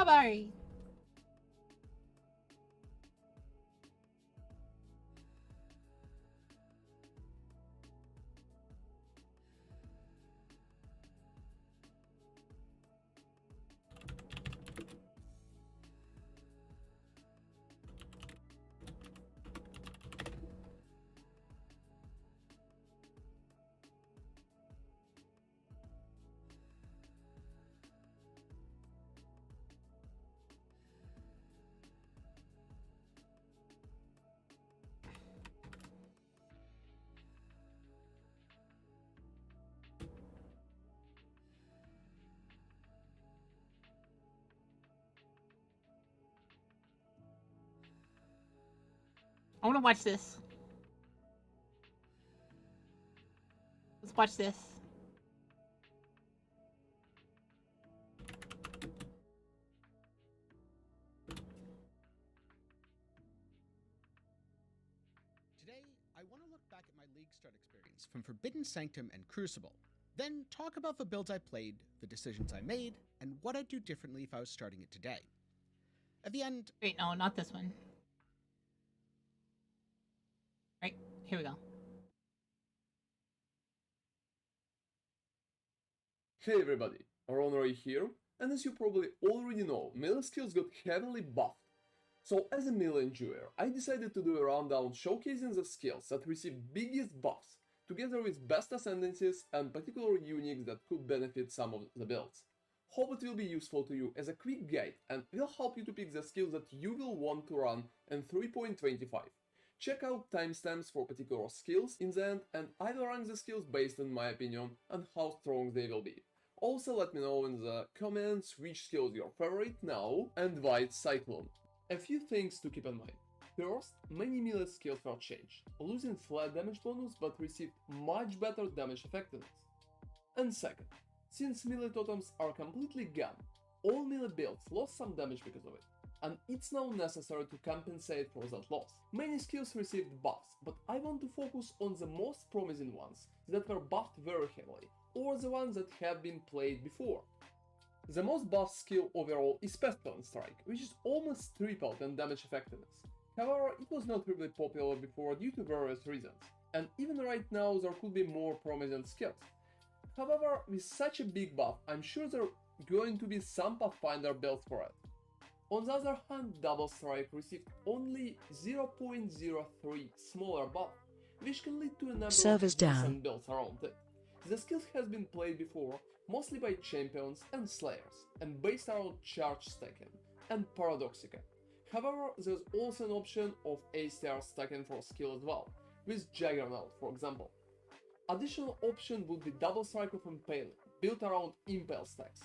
strawberry. I want to watch this. Let's watch this. Today, I want to look back at my League start experience from Forbidden Sanctum and Crucible, then talk about the builds I played, the decisions I made, and what I'd do differently if I was starting it today. At the end... Wait, no, not this one. Right, here we go. Hey everybody, Ronroy here, and as you probably already know, melee skills got heavily buffed. So as a melee enjoyer, I decided to do a rundown showcasing the skills that received biggest buffs, together with best ascendancies and particular uniques that could benefit some of the builds. Hope it will be useful to you as a quick guide and will help you to pick the skills that you will want to run in 3.25. Check out timestamps for particular skills in the end, and I will rank the skills based on my opinion and how strong they will be. Also let me know in the comments which skill is your favorite now and why it's Cyclone. A few things to keep in mind. First, many melee skills were changed, losing flat damage bonus but received much better damage effectiveness. And second, since melee totems are completely gone, all melee builds lost some damage because of it, and it's now necessary to compensate for that loss. Many skills received buffs, but I want to focus on the most promising ones that were buffed very heavily, or the ones that have been played before. The most buffed skill overall is Pestilence Strike, which is almost tripled in damage effectiveness. However, it was not really popular before due to various reasons, and even right now there could be more promising skills. However, with such a big buff, I'm sure there are going to be some Pathfinder builds for it. On the other hand, Double Strike received only 0.03 smaller buff, which can lead to a number of decent builds around it. The skill has been played before, mostly by champions and slayers, and based around charge stacking and Paradoxica. However, there's also an option of A-star stacking for skill as well, with Juggernaut for example. Additional option would be Double Strike of Impaling, built around Impale stacks,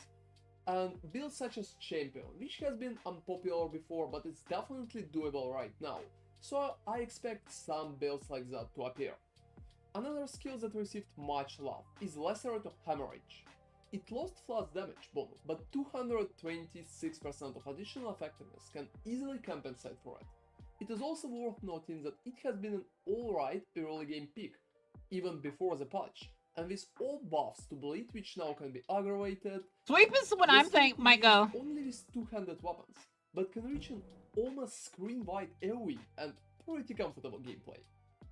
and builds such as Champion, which has been unpopular before but it's definitely doable right now, so I expect some builds like that to appear. Another skill that received much love is Lacerate of Hemorrhage. It lost flash damage bonus, but 226% of additional effectiveness can easily compensate for it. It is also worth noting that it has been an alright early game pick, even before the patch, and with all buffs to bleed which now can be aggravated. Sweep is what I'm saying might go. Only with 200 weapons, but can reach an almost screen-wide AoE and pretty comfortable gameplay.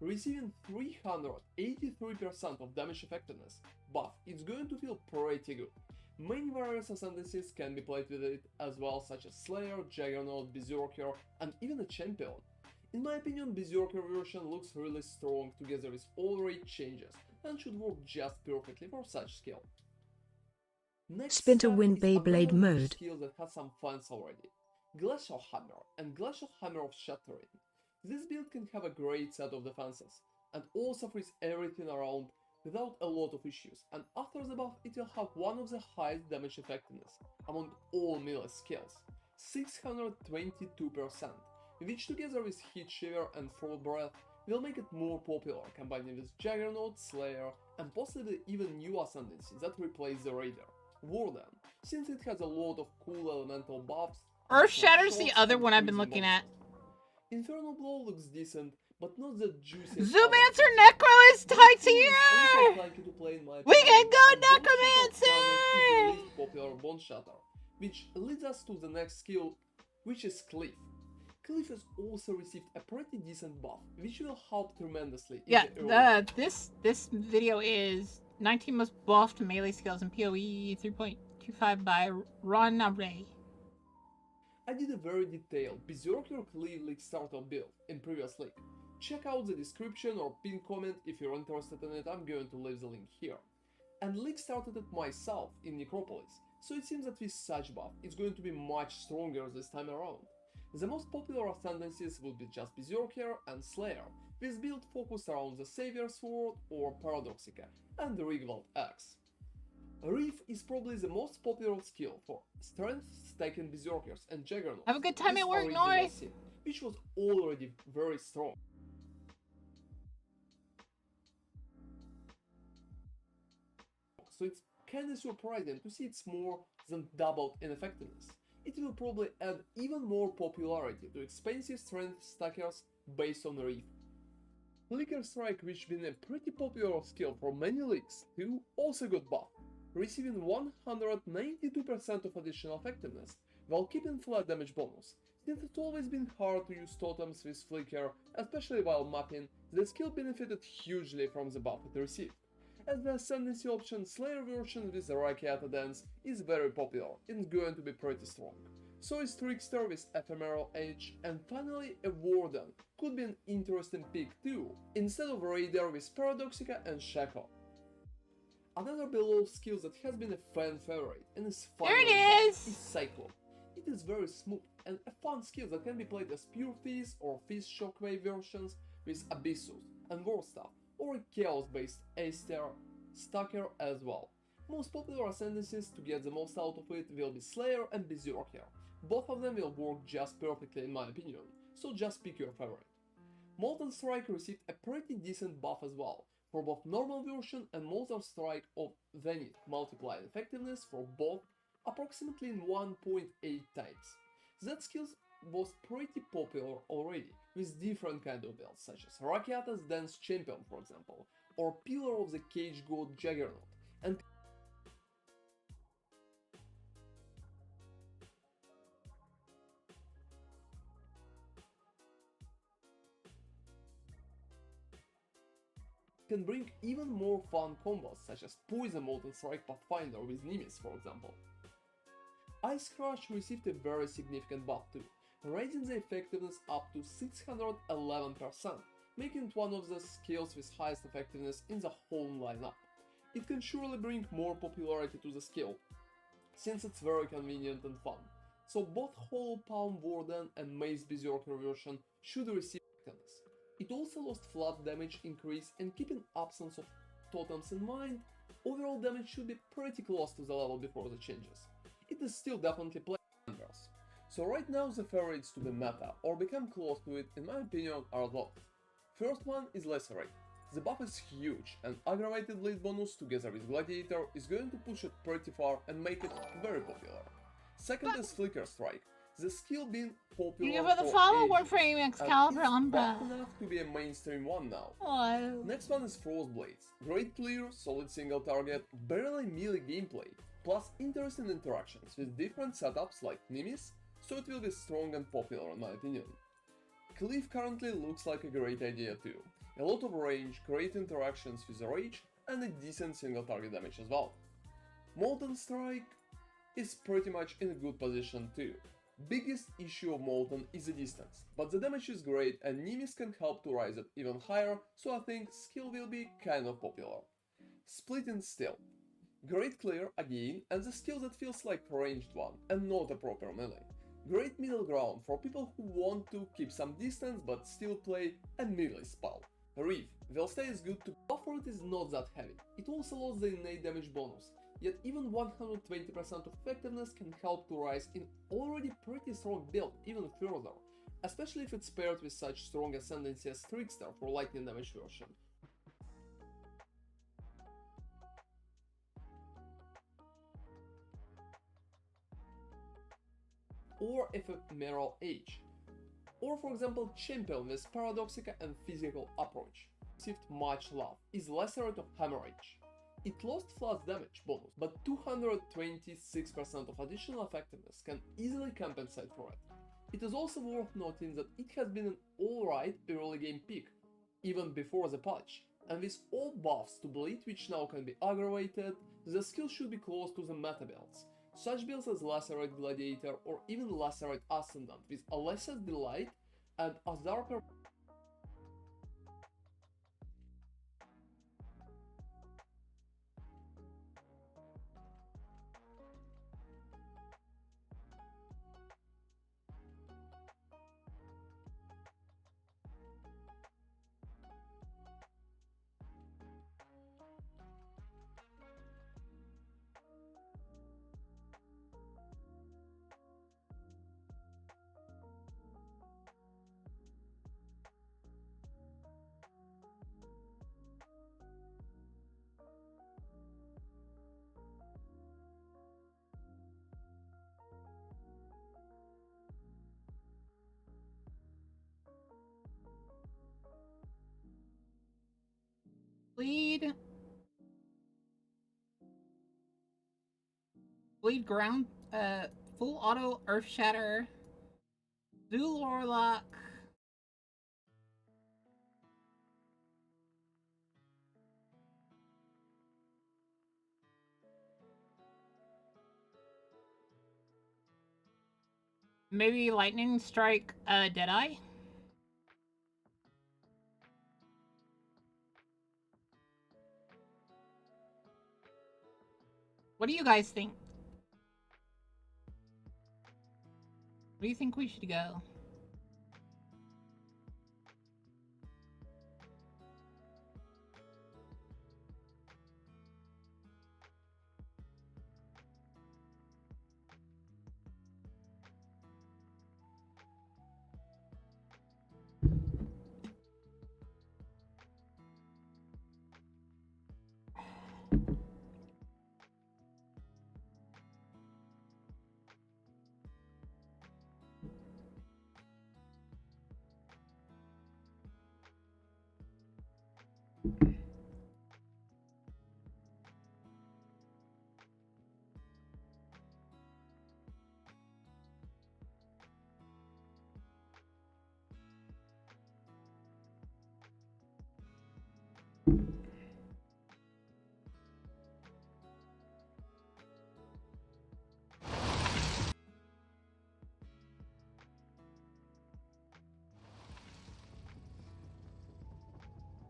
Receiving 383% of damage effectiveness buff, it's going to feel pretty good. Many various ascendancies can be played with it as well, such as Slayer, Juggernaut, Berserker, and even a Champion. In my opinion, Berserker version looks really strong together with all rate changes and should work just perfectly for such skill. Next Spin to win Beyblade mode. Skill that has some fans already. Glacial Hammer and Glacial Hammer of Shattering. This build can have a great set of defenses, and also frees everything around without a lot of issues, and after the buff it will have one of the highest damage effectiveness among all melee skills, 622%, which together with Heat Shiver and Full Breath will make it more popular, combining with Juggernaut, Slayer, and possibly even new ascendancies that replace the Raider, Warden, since it has a lot of cool elemental buffs. Earth Shatter's the other one I've been looking at. Infernal Blow looks decent, but not the juicy. Zoomancer Necro is tight here! We can go Necromancer! Popular Bone Shatter, which leads us to the next skill, which is Cliff. Cliff has also received a pretty decent buff, which will help tremendously in Yeah, the early this video is 19 most buffed melee skills in PoE 3.25 by Ron Ray. I did a very detailed Berserker Cliff League starter build in previous league. Check out the description or pinned comment if you're interested in it, I'm going to leave the link here. And league started it myself in Necropolis, so it seems that with such buff it's going to be much stronger this time around. The most popular ascendancies will be just Berserker and Slayer, with build focused around the Savior Sword or Paradoxica and the Rigvald Axe. Reef is probably the most popular skill for strength stacking Berserkers and Juggernauts. Have a good time with at work, original Norris. sin, which was already very strong. So it's kinda surprising to see it's more than doubled in effectiveness. It will probably add even more popularity to expensive strength stackers based on Reef. Flicker Strike, which been a pretty popular skill for many leagues too, also got buffed, receiving 192% of additional effectiveness, while keeping flat damage bonus. Since it's always been hard to use totems with Flicker, especially while mapping, the skill benefited hugely from the buff it received. As the Ascendancy option, Slayer version with the Rakiata Dance is very popular and going to be pretty strong. So is Trickster with Ephemeral Edge, and finally a Warden could be an interesting pick too, instead of Raider with Paradoxica and Shackle. Another below skill that has been a fan favorite and is finally There it is! Cyclone. It is very smooth and a fun skill that can be played as pure Fizz or Fizz Shockwave versions with Abyssus and War Staff, or a Chaos-based Aster stacker as well. Most popular ascendancies to get the most out of it will be Slayer and Berserker. Both of them will work just perfectly in my opinion, so just pick your favorite. Molten Strike received a pretty decent buff as well, for both normal version and Molten Strike of Zenith, multiplying effectiveness for both approximately in 1.8 times. That skill was pretty popular already, with different kind of builds such as Rakiata's Dance Champion for example, or Pillar of the Cage God Juggernaut, and can bring even more fun combos such as Poison Molten Strike Pathfinder with Nimis for example. Ice Crush received a very significant buff too, raising the effectiveness up to 611%, making it one of the skills with highest effectiveness in the whole lineup. It can surely bring more popularity to the skill, since it's very convenient and fun, so both Hollow Palm Warden and Mace Berserker version should receive effectiveness. It also lost flat damage increase, and keeping absence of totems in mind, overall damage should be pretty close to the level before the changes. It is still definitely playable. So right now the favorites to the meta, or become close to it in my opinion, are both. First one is Lacerate. The buff is huge, and aggravated lead bonus together with Gladiator is going to push it pretty far and make it very popular. Second is Flicker Strike. The skill being popular You give her the for follow ages, word frame and Excalibur it's Umbra. buffed enough to be a mainstream one now. Oh. Next one is Frostblades. Great clear, solid single target, barely melee gameplay, plus interesting interactions with different setups like Nimis, so it will be strong and popular in my opinion. Cliff currently looks like a great idea too. A lot of range, great interactions with the rage, and a decent single target damage as well. Molten Strike is pretty much in a good position too. Biggest issue of Molten is the distance, but the damage is great and Nimis can help to rise it even higher, so I think skill will be kind of popular. Splitting Steel. Great clear again, and the skill that feels like a ranged one and not a proper melee. Great middle ground for people who want to keep some distance but still play a melee spell. Reef. Velstay is good to buff for it is not that heavy. It also lost the innate damage bonus, yet even 120% of effectiveness can help to rise in already pretty strong build even further, especially if it's paired with such strong ascendancy as Trickster for lightning damage version. Or Ephemeral Age. Or for example Champion with Paradoxica and Physical Approach. Received much love is Lacerate of Hemorrhage. It lost flash damage bonus, but 226% of additional effectiveness can easily compensate for it. It is also worth noting that it has been an alright early game pick, even before the patch, and with all buffs to bleed which now can be aggravated, the skill should be close to the meta builds. Such builds as Lacerate Gladiator or even Lacerate Ascendant with Alessa's Delight and Azarper. Bleed. Bleed ground. Full auto Earth Shatter. Dual Warlock. Maybe Lightning Strike Deadeye? What do you guys think? Where do you think we should go?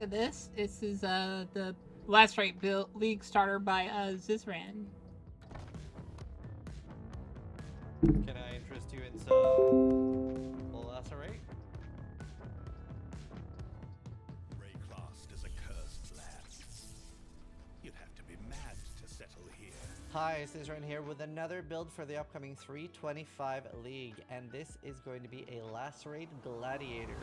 Look at this. This is the Lacerate build league starter by Zizran. Can I interest you in some Lacerate? Raycross is a cursed land. You'd have to be mad to settle here. Hi, Zizran here with another build for the upcoming 325 League, and this is going to be a Lacerate Gladiator.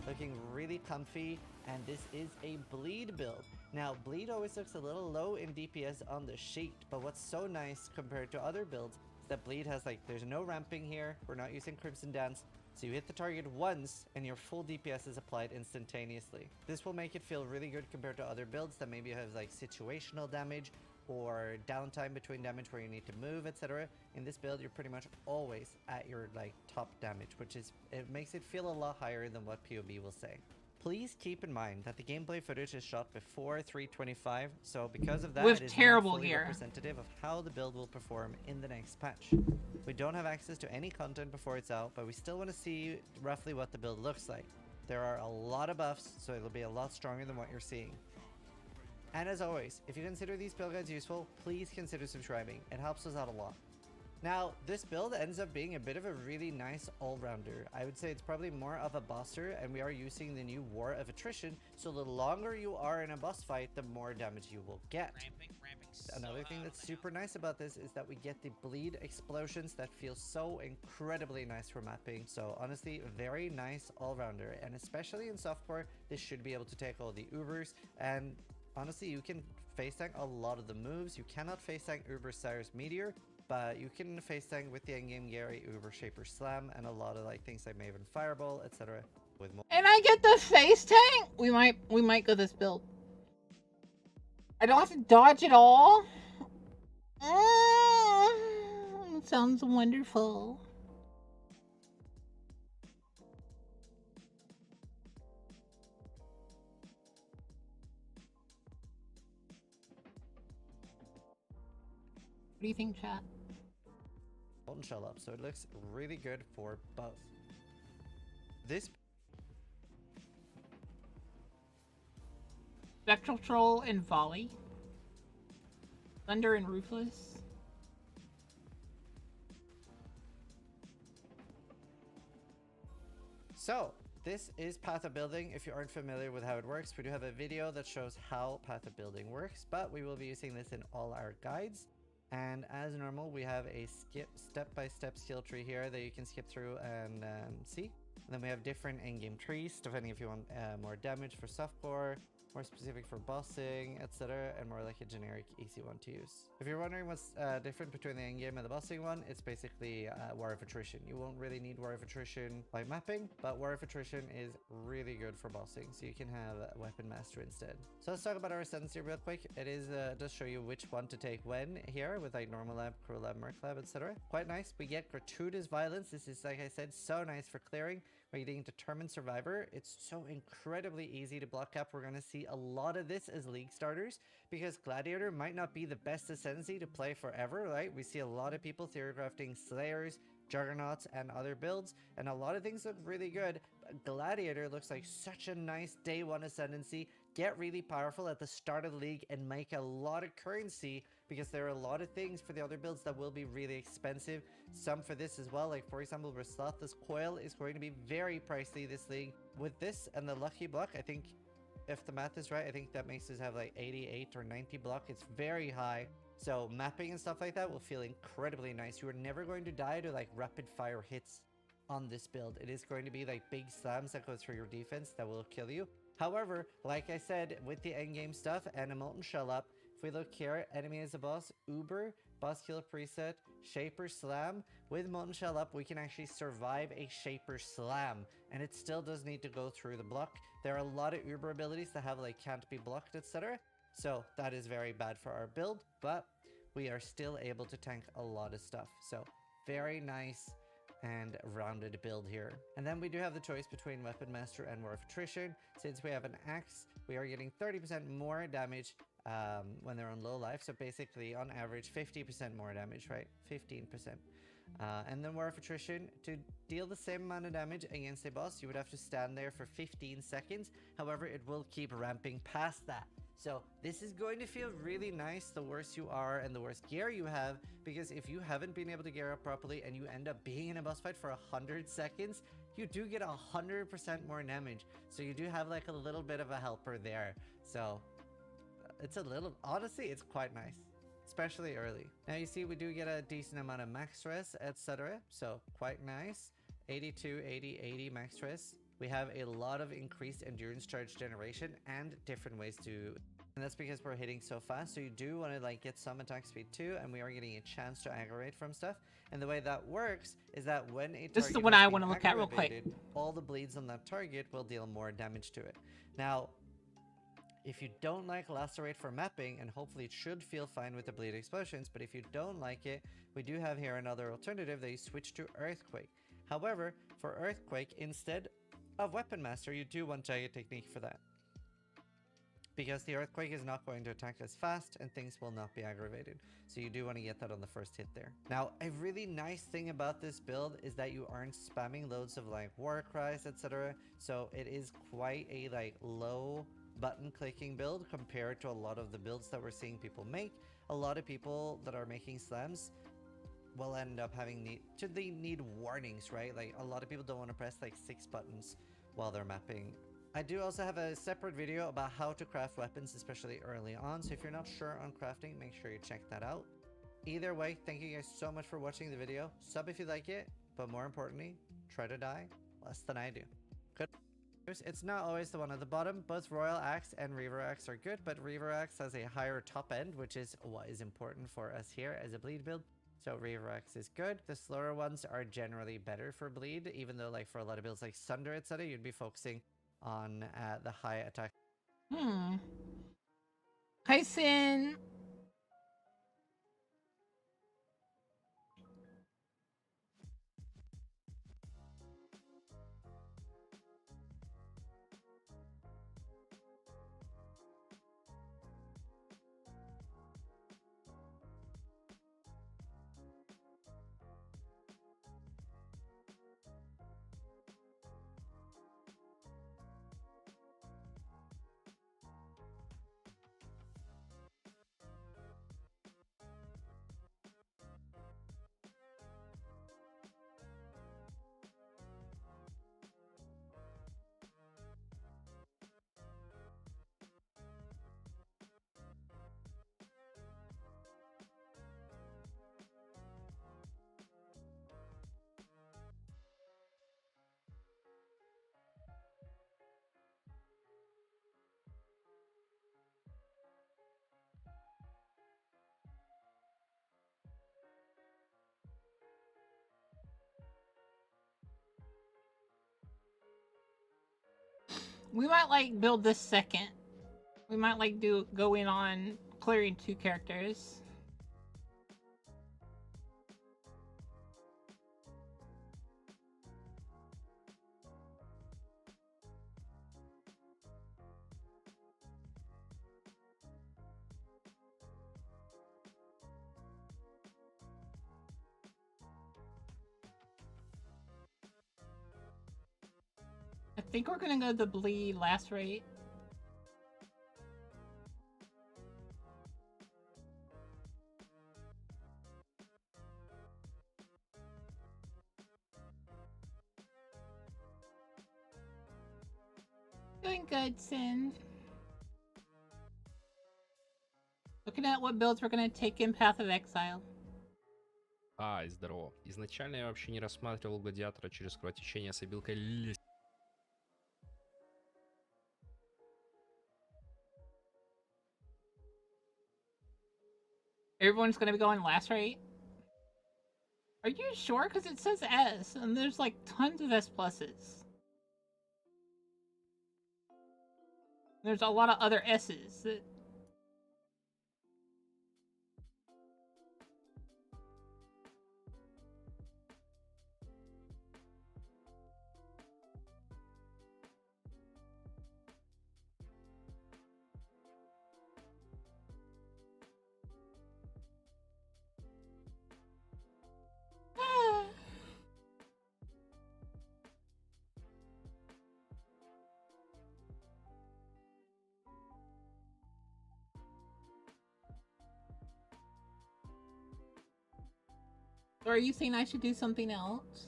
Looking really comfy, and this is a bleed build. Now, bleed always looks a little low in DPS on the sheet, but what's so nice compared to other builds is that bleed has there's no ramping here, we're not using Crimson Dance, so you hit the target once and your full DPS is applied instantaneously. This will make it feel really good compared to other builds that maybe have situational damage or downtime between damage where you need to move, etc. In this build, you're pretty much always at your top damage, which is, it makes it feel a lot higher than what POB will say. Please keep in mind that the gameplay footage is shot before 325, so because of that, With it is terrible not fully gear. representative of how the build will perform in the next patch. We don't have access to any content before it's out, but we still want to see roughly what the build looks like. There are a lot of buffs, so it'll be a lot stronger than what you're seeing. And as always, if you consider these build guides useful, please consider subscribing. It helps us out a lot. Now, this build ends up being a bit of a really nice all-rounder. I would say it's probably more of a bosser, and we are using the new War of Attrition, so the longer you are in a boss fight, the more damage you will get. Another thing that's super nice about this is that we get the bleed explosions that feel so incredibly nice for mapping. So honestly, very nice all-rounder, and especially in softcore, this should be able to take all the Ubers, and honestly, you can face tank a lot of the moves. You cannot face tank Uber Sire's Meteor, but you can face tank with the endgame Gary, Uber Shaper Slam, and a lot of things like Maven Fireball, etc. with more. And I get the face tank. We might go this build. I don't have to dodge at all. It sounds wonderful. What do you think, chat? Molten shell up, so it looks really good for both. This Spectral Troll and Volley. Thunder and Ruthless. So, this is Path of Building. If you aren't familiar with how it works, we do have a video that shows how Path of Building works, but we will be using this in all our guides. And as normal, we have a step-by-step skill tree here that you can skip through and see. And then we have different endgame trees, depending if you want more damage for softcore, more specific for bossing, etc., and more like a generic easy one to use. If you're wondering what's different between the endgame and the bossing one, it's basically War of Attrition. You won't really need War of Attrition by mapping, but War of Attrition is really good for bossing, so you can have Weapon Master instead. So let's talk about our ascendancy real quick. It is does show you which one to take when here with like Normal Lab, Cruel Lab, Merc Lab, etc. Quite nice. We get Gratuitous Violence. This is, like I said, so nice for clearing. We're getting Determined Survivor. It's so incredibly easy to block up. We're going to see a lot of this as league starters because Gladiator might not be the best ascendancy to play forever, right? We see a lot of people theorycrafting Slayers, Juggernauts, and other builds, and a lot of things look really good. But Gladiator looks like such a nice day one ascendancy. Get really powerful at the start of the league and make a lot of currency because there are a lot of things for the other builds that will be really expensive. Some for this as well, like for example, Reslatha's Coil is going to be very pricey this league. With this and the Lucky Block, I think if the math is right, I think that makes us have like 88 or 90 block. It's very high. So mapping and stuff like that will feel incredibly nice. You are never going to die to like rapid fire hits on this build. It is going to be like big slams that go through your defense that will kill you. However, like I said, with the endgame stuff and a Molten Shell up, if we look here, enemy as a boss, Uber, boss kill preset, Shaper Slam. With Molten Shell up, we can actually survive a Shaper Slam, and it still does need to go through the block. There are a lot of Uber abilities that have like can't be blocked, etc. So that is very bad for our build, but we are still able to tank a lot of stuff. So very nice and rounded build here. And then we do have the choice between Weapon Master and War of Attrition. Since we have an axe, we are getting 30% more damage when they're on low life. So basically on average 50% more damage, right? 15%. And then War of Attrition, to deal the same amount of damage against a boss, you would have to stand there for 15 seconds. However, it will keep ramping past that. So this is going to feel really nice the worse you are and the worse gear you have, because if you haven't been able to gear up properly and you end up being in a boss fight for 100 seconds, you do get 100% more damage. So you do have like a little bit of a helper there. So it's a little, honestly, it's quite nice, especially early. Now you see we do get a decent amount of max res, etc. So quite nice. 82, 80, 80 max res. We have a lot of increased endurance charge generation and different ways to, and that's because we're hitting so fast. So you do want to like get some attack speed too, and we are getting a chance to aggravate from stuff. And the way that works is that when a This is the target one has I been want to look at real quick. aggravated, all the bleeds on that target will deal more damage to it. Now, if you don't like Lacerate for mapping, and hopefully it should feel fine with the bleed explosions, but if you don't like it, we do have here another alternative that you switch to Earthquake. However, for Earthquake, instead of Weapon Master, you do want Jagged Technique for that, because the Earthquake is not going to attack as fast and things will not be aggravated. So you do want to get that on the first hit there. Now, a really nice thing about this build is that you aren't spamming loads of like war cries, etc. So it is quite a like low button clicking build compared to a lot of the builds that we're seeing people make. A lot of people that are making slams will end up having need warnings, right? Like a lot of people don't want to press like 6 buttons while they're mapping. I do also have a separate video about how to craft weapons, especially early on. So if you're not sure on crafting, make sure you check that out. Either way, thank you guys so much for watching the video. Sub if you like it, but more importantly, try to die less than I do. Good. It's not always the one at the bottom. Both Royal Axe and Reaver Axe are good, but Reaver Axe has a higher top end, which is what is important for us here as a bleed build. So Rerox is good. The slower ones are generally better for bleed, even though like for a lot of builds like Sunder, etc., you'd be focusing on the high attack. Hi, Sin. We might like build this second. We might like go in on clearing 2 characters. I think we're gonna go the bleed lacerate. Doing good, Sin. Looking at what builds we're gonna take in Path of Exile. И здорово. Изначально я вообще не рассматривал гладиатора через кровотечение с обилкой лес. Everyone's gonna be going lacerate. Are you sure? Because it says S, and there's like tons of S pluses. There's a lot of other S's that... Or are you saying I should do something else?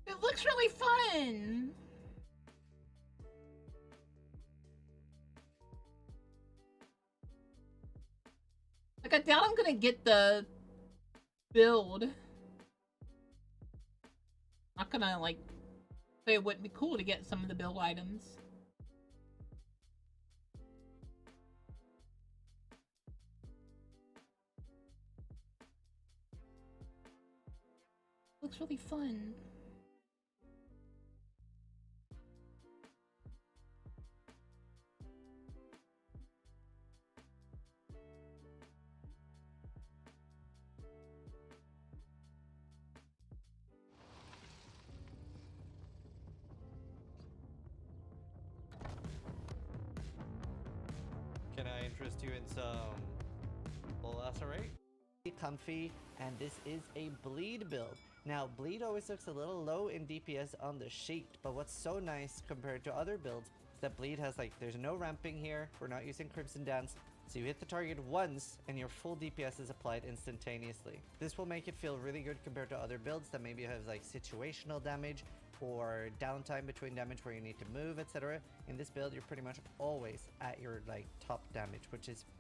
It looks really fun! Like, I doubt I'm gonna get the build. Not gonna, like, say it wouldn't be cool to get some of the build items. Looks really fun. Can I interest you in some lacerate? Comfy, and this is a bleed build. Now, bleed always looks a little low in DPS on the sheet, but what's so nice compared to other builds that bleed has there's no ramping here. We're not using Crimson Dance. So you hit the target once and your full DPS is applied instantaneously. This will make it feel really good compared to other builds that maybe have situational damage or downtime between damage where you need to move, etc. In this build, you're pretty much always at your top damage,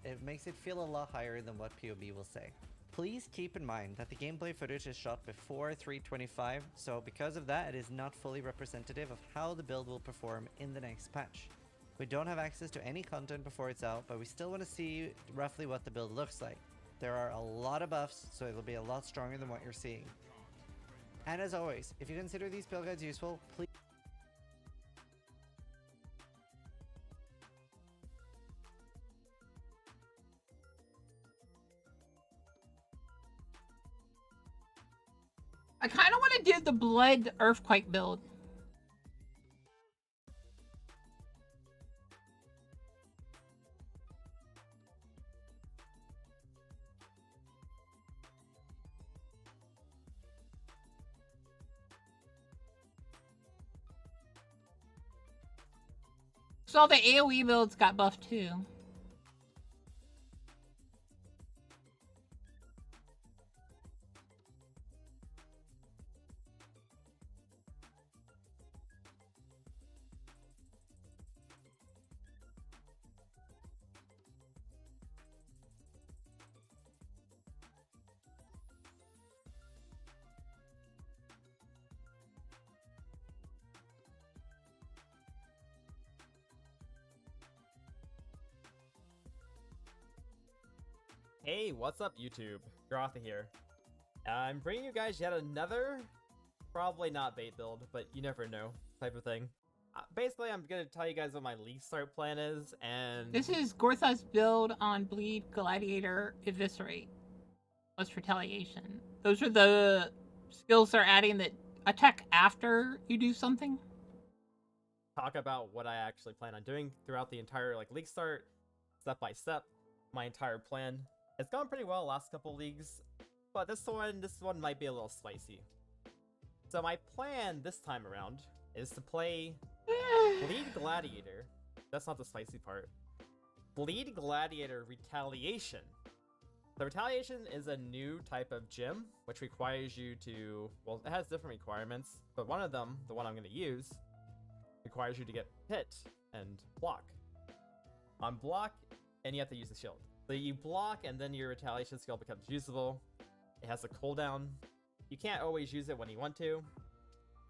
it makes it feel a lot higher than what POB will say. Please keep in mind that the gameplay footage is shot before 3.25, so because of that, it is not fully representative of how the build will perform in the next patch. We don't have access to any content before it's out, but we still want to see roughly what the build looks like. There are a lot of buffs, so it'll be a lot stronger than what you're seeing. And as always, if you consider these build guides useful, please I kind of want to do the Blood Earthquake build. So all the AoE builds got buffed too. Hey, what's up YouTube? Garotha here. I'm bringing you guys yet another, probably not bait build, but you never know type of thing. Basically, I'm gonna tell you guys what my league start plan is, and... This is Gortha's build on Bleed, Gladiator, Eviscerate, plus Retaliation. Those are the skills they're adding that attack after you do something. Talk about what I actually plan on doing throughout the entire league start, step by step, my entire plan. It's gone pretty well last couple leagues, but this one might be a little spicy. So my plan this time around is to play Bleed Gladiator. That's not the spicy part. Bleed Gladiator Retaliation. The Retaliation is a new type of gym, which requires you to, well, it has different requirements, but one of them, the one I'm going to use, requires you to get hit and block. On block, and you have to use the shield. So you block and then your retaliation skill becomes usable. It has a cooldown. You can't always use it when you want to,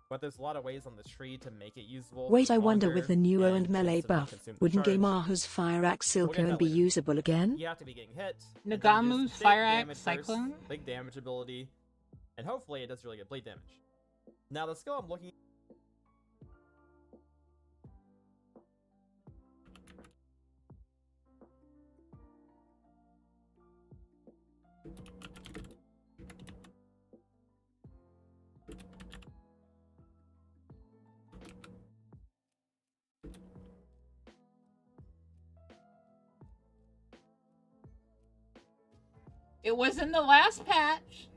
but there's a lot of ways on the tree to make it usable. Wait, I wonder with the Neuro and melee buff, wouldn't Gamahu's Fire Axe Silcone be usable again? You have to be getting hit. Nagamu's Fire Axe Cyclone? Big damage ability. And hopefully it does really good bleed damage. Now the skill I'm looking... It was in the last patch.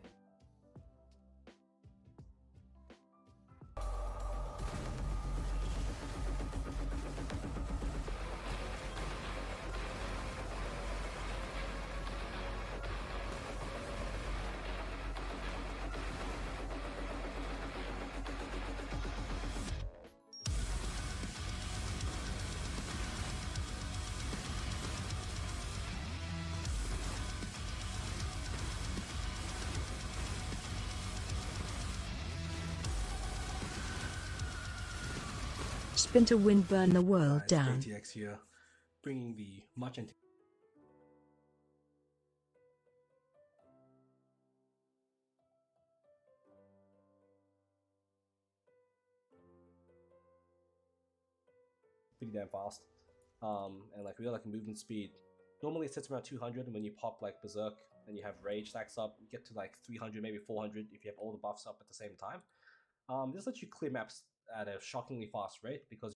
Splinter Wind burn the world down. ATX here, bringing the much anticipated. Pretty damn fast, and we got movement speed. Normally it sits around 200, and when you pop Berserk and you have Rage stacks up, you get to 300, maybe 400 if you have all the buffs up at the same time. This lets you clear maps at a shockingly fast rate, because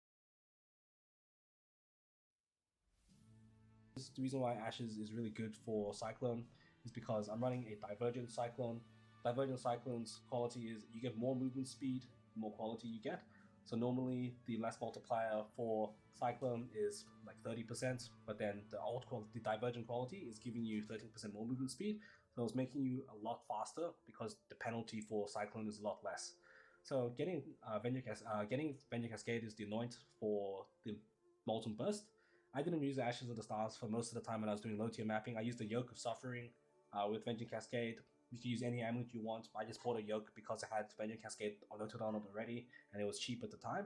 the reason why Ashes is really good for Cyclone is because I'm running a Divergent Cyclone. Divergent Cyclone's quality is you get more movement speed, the more quality you get. So normally the less multiplier for Cyclone is like 30%, but then the alt quality, the divergent quality, is giving you 13% more movement speed. So it's making you a lot faster because the penalty for Cyclone is a lot less. So getting Venge Cascade is the anoint for the Molten Burst. I didn't use Ashes of the Stars for most of the time when I was doing low tier mapping. I used the Yoke of Suffering with Venge Cascade. You can use any amulet you want. I just bought a Yoke because I had Venge Cascade noted on it already, and it was cheap at the time.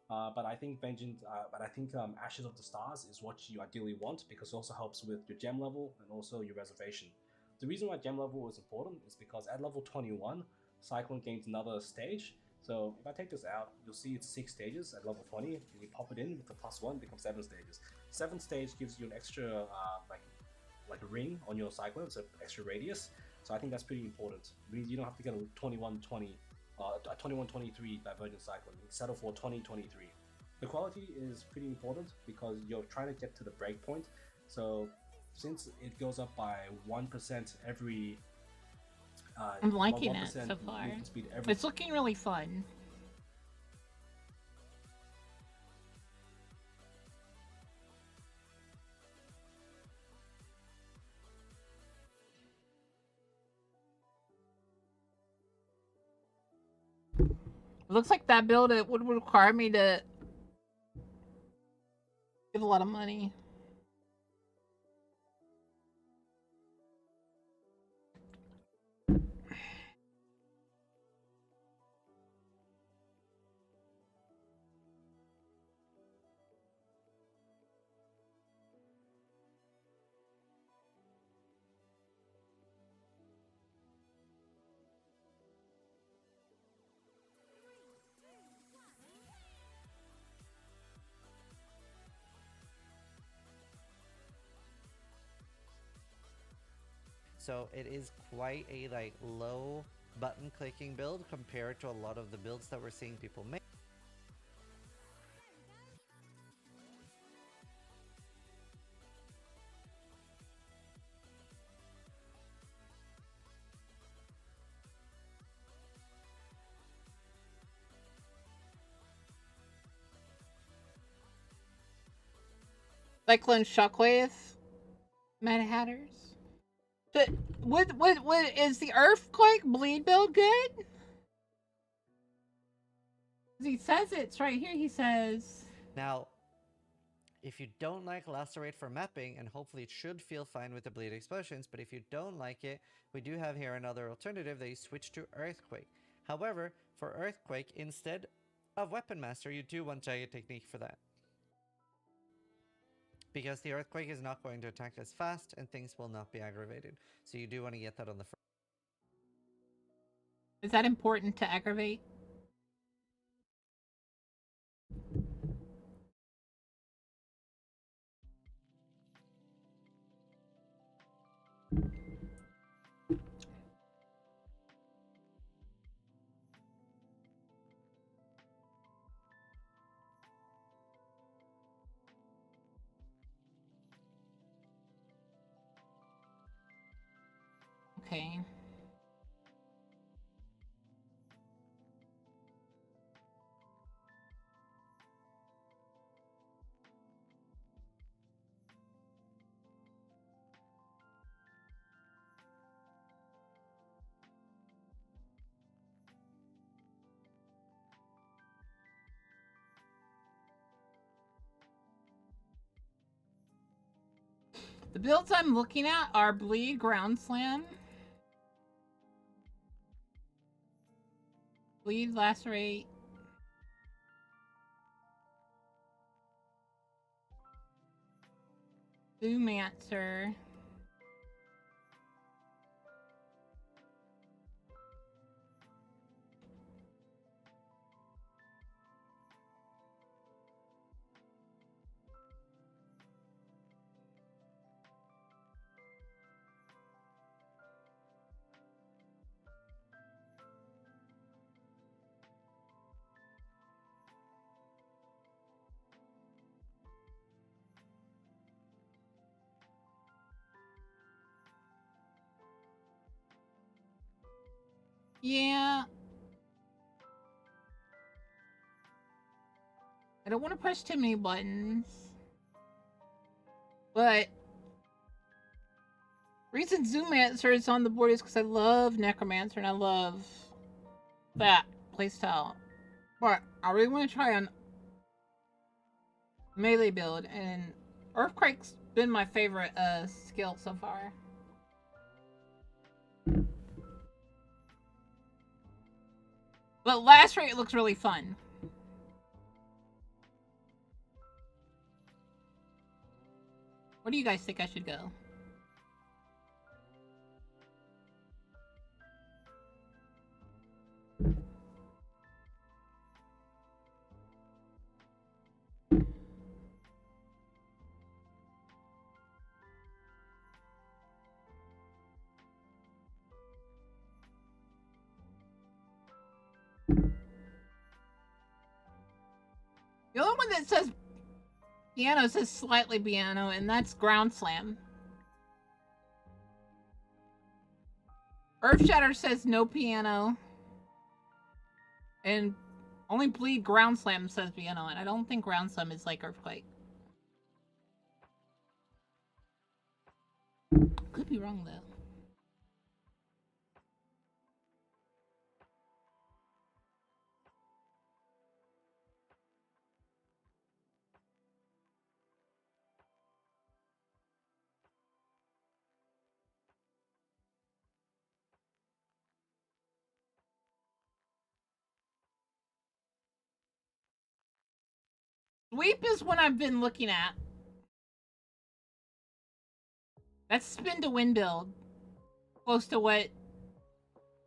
But I think Ashes of the Stars is what you ideally want because it also helps with your gem level and also your reservation. The reason why gem level is important is because at level 21, Cyclone gains another stage. So if I take this out, you'll see it's 6 stages at level 20, and you pop it in with the +1, it becomes 7 stages. 7th stage gives you an extra like a ring on your Cyclone, so extra radius. So I think that's pretty important. It means you don't have to get a 21-20, a 21-23 Divergent Cyclone. You settle for 20-23. The quality is pretty important because you're trying to get to the breakpoint. So since it goes up by 1% every I'm liking it so far. It's looking really fun. It looks like that build it would require me to give a lot of money. So it is quite a like low button clicking build compared to a lot of the builds that we're seeing people make. Cyclone Shockwave, Mad Hatters. But what is the Earthquake bleed build good? He says it's right here. He says. Now, if you don't like Lacerate for mapping, and hopefully it should feel fine with the bleed explosions, but if you don't like it, we do have here another alternative that you switch to Earthquake. However, for Earthquake, instead of Weapon Master, you do want Jagged Technique for that. Because the Earthquake is not going to attack as fast, and things will not be aggravated. So you do want to get that on the front. Is that important to aggravate? Okay. The builds I'm looking at are Bleed, Ground Slam, Bleed, Lacerate, Zoomancer, yeah. I don't want to push too many buttons. But reason Zoomancer is on the board is because I love Necromancer and I love that playstyle. But I really want to try on melee build, and Earthquake's been my favorite skill so far. But Lacerate looks really fun. What do you guys think I should go? The only one that says piano says slightly piano, and that's Ground Slam. Earthshatter says no piano. And only Bleed Ground Slam says piano, and I don't think Ground Slam is like Earthquake. Could be wrong, though. Sweep is what I've been looking at. That's spin to win build. Close to what?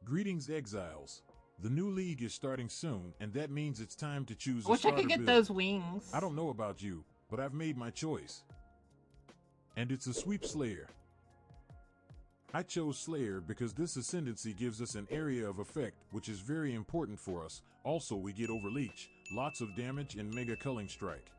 Greetings, Exiles. The new league is starting soon, and that means it's time to choose I wish a I starter could get build. those wings. I don't know about you, but I've made my choice. And it's a Sweep Slayer. I chose Slayer because this ascendancy gives us an area of effect, which is very important for us. Also, we get Overleech, lots of damage, and Mega Culling Strike.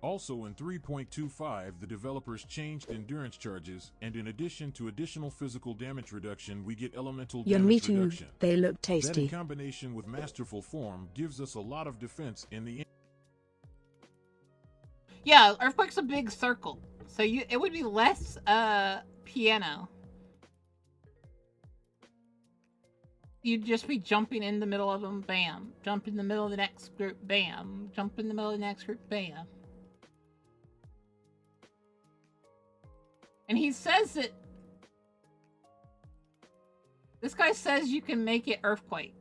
Also in 3.25, the developers changed endurance charges, and in addition to additional physical damage reduction, we get elemental Yummy damage too. reduction. They look That in tasty. combination with Masterful Form gives us a lot of defense in the end. Yeah, Earthquake's a big circle. So it would be less piano. You'd just be jumping in the middle of them, bam. Jump in the middle of the next group, bam. Jump in the middle of the next group, bam. And he says that... This guy says you can make it Earthquake.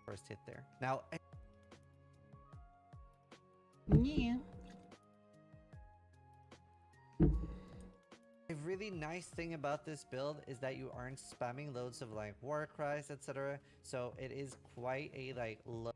First hit there. Now, Yeah. a really nice thing about this build is that you aren't spamming loads of like war cries, etc. So it is quite a like low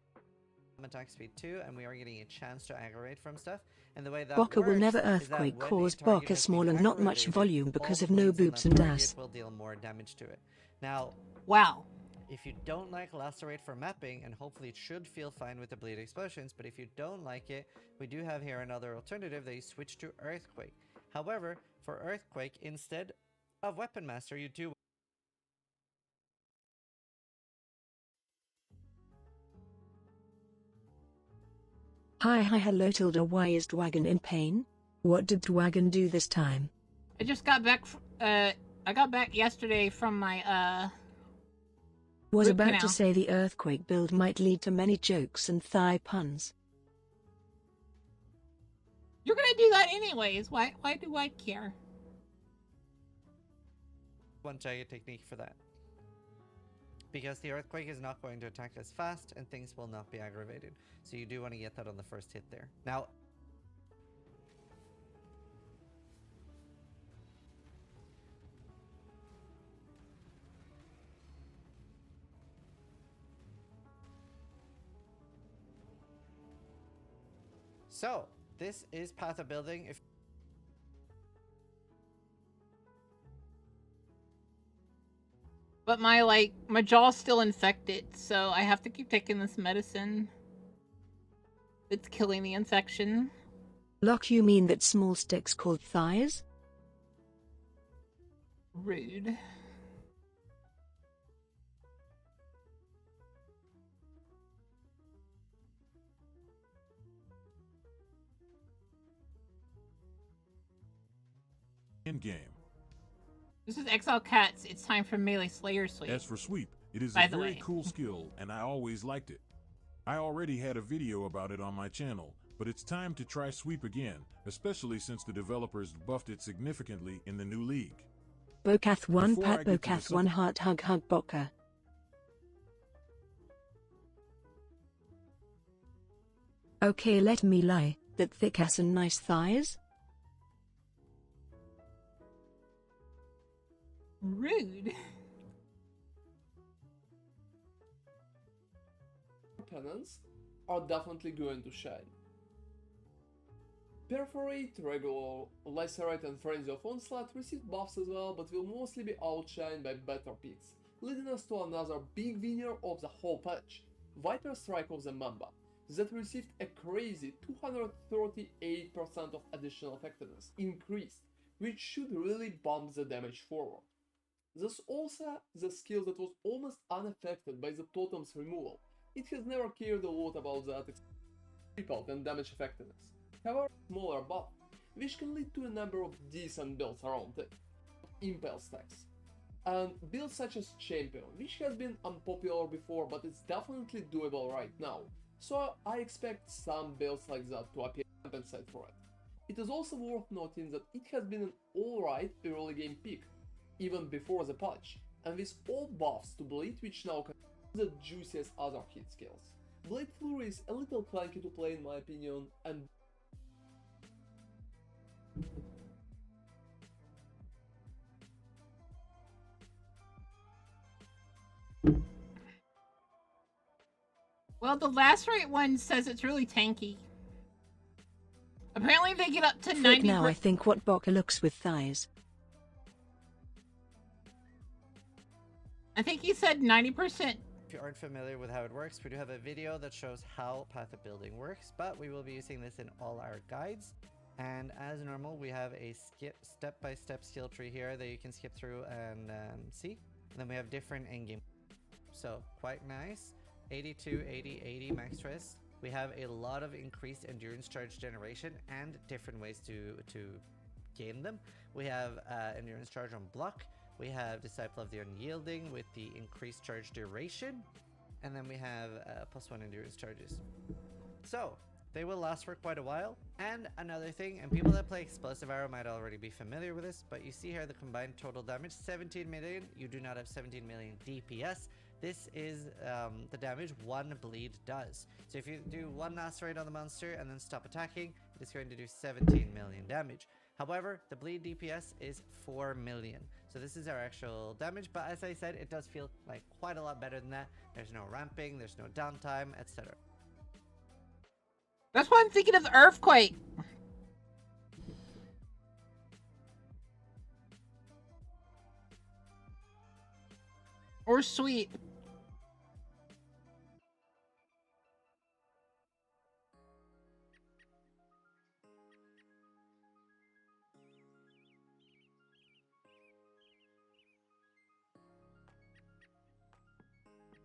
attack speed too, and we are getting a chance to aggravate from stuff. And the way that Baka will works never is that Earthquake when a cause target Baka has small been and not much aggravated, volume all because the of no blades on boobs that and target ass. will deal more damage to it. Now, Wow. if you don't like Lacerate for mapping, and hopefully it should feel fine with the Bleed Explosions, but if you don't like it, we do have here another alternative that you switch to Earthquake. However, for Earthquake, instead of Weapon Master, you do... Hi hello Tilda, why is Dwagon in pain? What did Dwagon do this time? I just got back, I got back yesterday from my, Was root about canal. to say the Earthquake build might lead to many jokes and thigh puns. You're gonna do that anyways. Why do I care? One target technique for that. because the Earthquake is not going to attack as fast and things will not be aggravated. So you do want to get that on the first hit there. Now, so this is Path of Building. If But my jaw's still infected, so I have to keep taking this medicine. It's killing the infection. Lock, you mean that small sticks called thighs? Rude. End game. This is Exile Cats. It's time for Melee Slayer Sweep. As for sweep, it is By a the very way. cool skill, and I always liked it. I already had a video about it on my channel, but it's time to try sweep again, especially since the developers buffed it significantly in the new league. Bokath 1 Before I Pat get to the Bokath 1 Heart Hug Hug Boka. Okay, let me lie. That thick ass and nice thighs? Rude. Penance are definitely going to shine. Perforate, Regular, Lacerate and Frenzy of Onslaught received buffs as well, but will mostly be outshined by better picks, leading us to another big winner of the whole patch, Viper Strike of the Mamba, that received a crazy 238% of additional effectiveness increased, which should really bump the damage forward. There's also the skill that was almost unaffected by the totem's removal. It has never cared a lot about that creep out and damage effectiveness. However, smaller buff, which can lead to a number of decent builds around it. Impel stacks. And builds such as Champion, which has been unpopular before but it's definitely doable right now. So I expect some builds like that to appear and compensate for it. It is also worth noting that it has been an alright early game pick, even before the patch, and with all buffs to Blade, which now can be the juiciest other hit skills. Blade Flurry is a little clunky to play in my opinion, and Well, the Lacerate one says it's really tanky. Apparently they get up to Thick 90. now I think what Boka looks with thighs. I think he said 90%. you aren't familiar with how it works, we do have a video that shows how Path of Building works, but we will be using this in all our guides. And as normal, we have a step-by-step skill tree here that you can skip through and see. And then we have different endgame. So quite nice. 82, 80, 80 max res. We have a lot of increased endurance charge generation and different ways to gain them. We have endurance charge on block. We have Disciple of the Unyielding with the increased charge duration. And then we have +1 endurance charges. So they will last for quite a while. And another thing, and people that play Explosive Arrow might already be familiar with this, but you see here the combined total damage, 17 million. You do not have 17 million DPS. This is the damage one bleed does. So if you do one lacerate on the monster and then stop attacking, it is going to do 17 million damage. However, the bleed DPS is 4 million. So this is our actual damage, but as I said, it does feel like quite a lot better than that. There's no ramping, there's no downtime, etc. That's why I'm thinking of Earthquake. Or Sweet.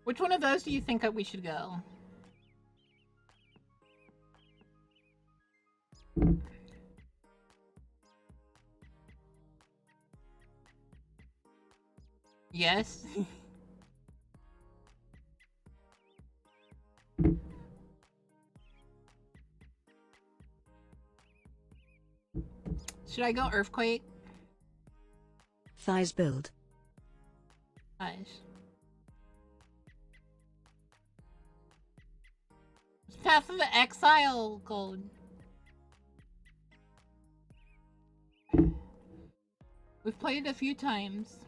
Which one of those do you think we should go? Yes. Should I go Earthquake? Thighs build. Nice. half of the Exile gold. We've played it a few times.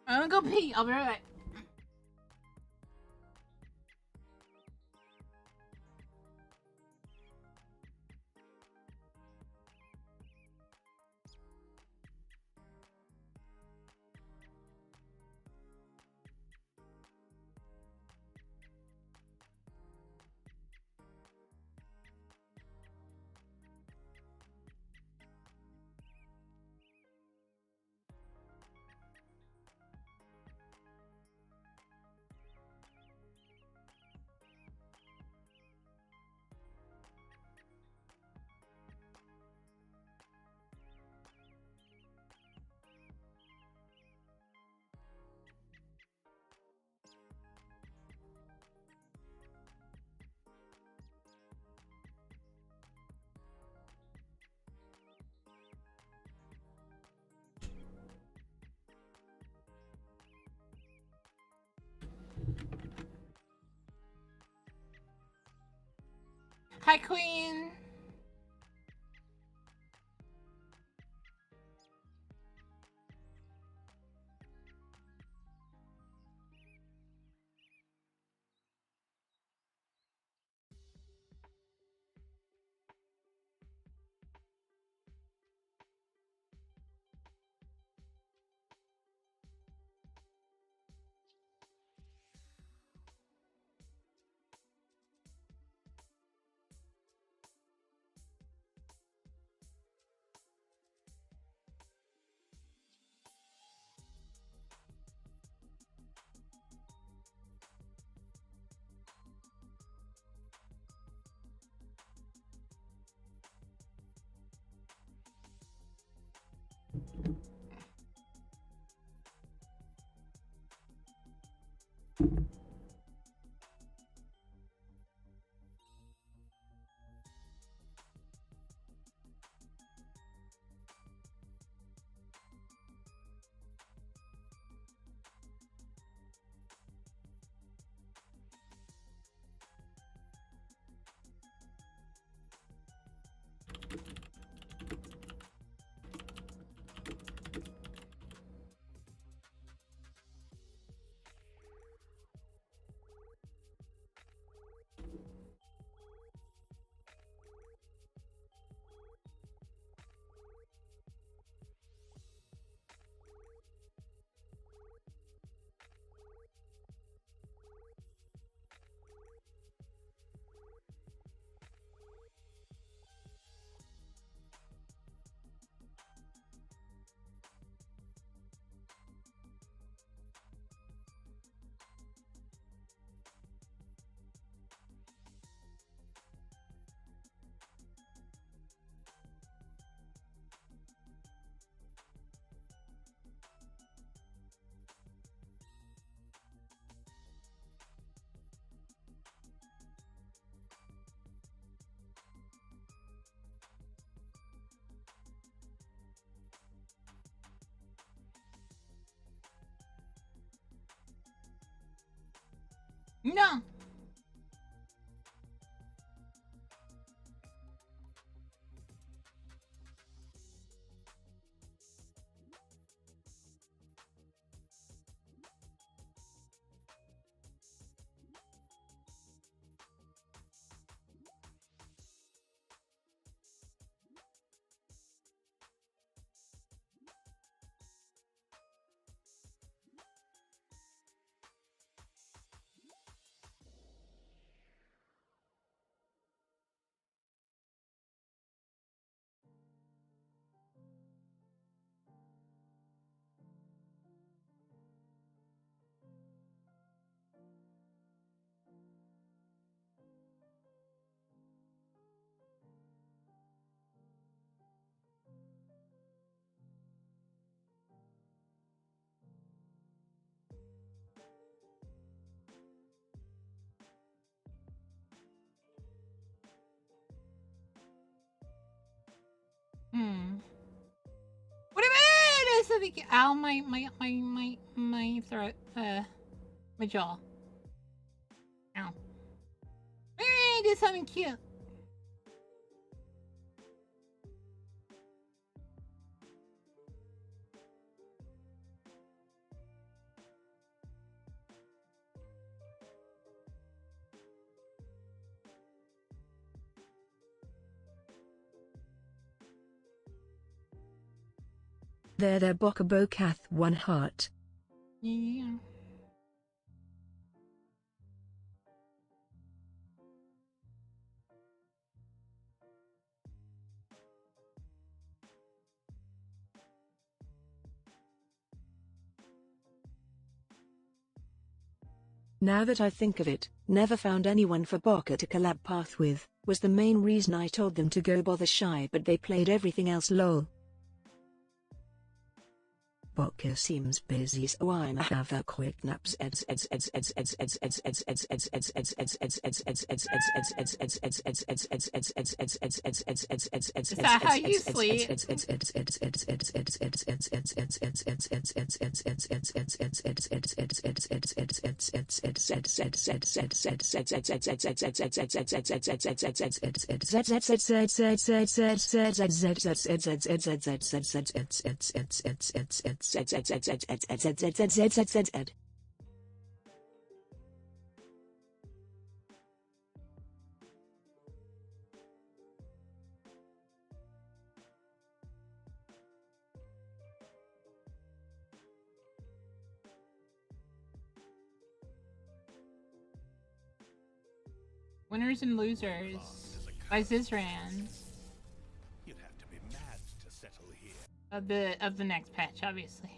I'm gonna go pee. I'll be right back. Hi, Queen. No. something. Ow, my throat. My jaw. Ow. Maybe do something cute. There Bokobo Kath 1 heart. Yeah. Now that I think of it, never found anyone for Boka to collab path with, was the main reason I told them to go bother shy, but they played everything else lol. Boka seems busy, so I'ma have a quick nap. Is that how you sleep? Winners and Losers by Zizran You'd have to be mad to settle here. of the next patch, obviously.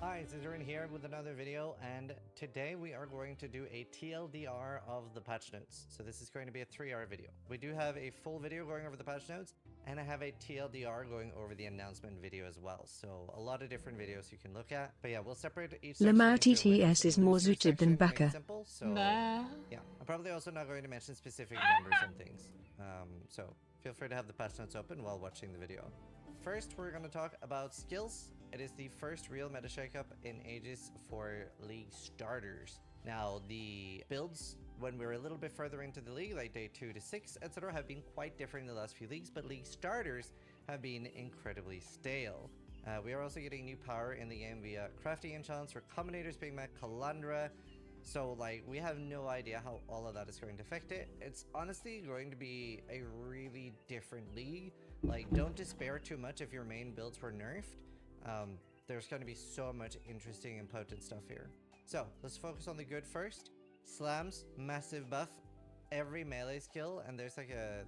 Hi, Zizran here with another video, and today we are going to do a TLDR of the patch notes. So this is going to be a 3-hour video. We do have a full video going over the patch notes, and I have a TLDR going over the announcement video as well. So a lot of different videos you can look at. But yeah, we'll separate each section Lamau into a TTS is more looser zooted than section to make it Baka. simple. So Nah. yeah, I'm probably also not going to mention specific numbers and things. So feel free to have the patch notes open while watching the video. First, we're going to talk about skills. It is the first real meta shakeup in ages for league starters. Now, the builds, when we're a little bit further into the league, like day 2 to 6, etc., have been quite different in the last few leagues, but league starters have been incredibly stale. We are also getting new power in the game via crafting enchants, recombinators being met, Calandra. So, like, we have no idea how all of that is going to affect it. It's honestly going to be a really different league. Like, don't despair too much if your main builds were nerfed. There's going to be so much interesting and potent stuff here. So, let's focus on the good first. Slams, massive buff, every melee skill, and there's like a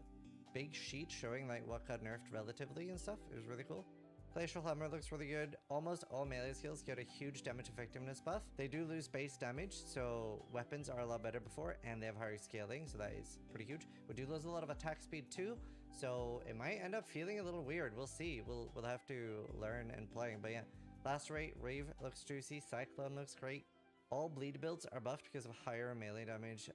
big sheet showing like what got nerfed relatively and stuff. It was really cool. Glacial Hammer looks really good. Almost all melee skills get a huge damage effectiveness buff. They do lose base damage, so weapons are a lot better before, and they have higher scaling, so that is pretty huge. We do lose a lot of attack speed too, so it might end up feeling a little weird. We'll see. We'll have to learn and play. But yeah, Lacerate, Rave looks juicy. Cyclone looks great. All bleed builds are buffed because of higher melee damage,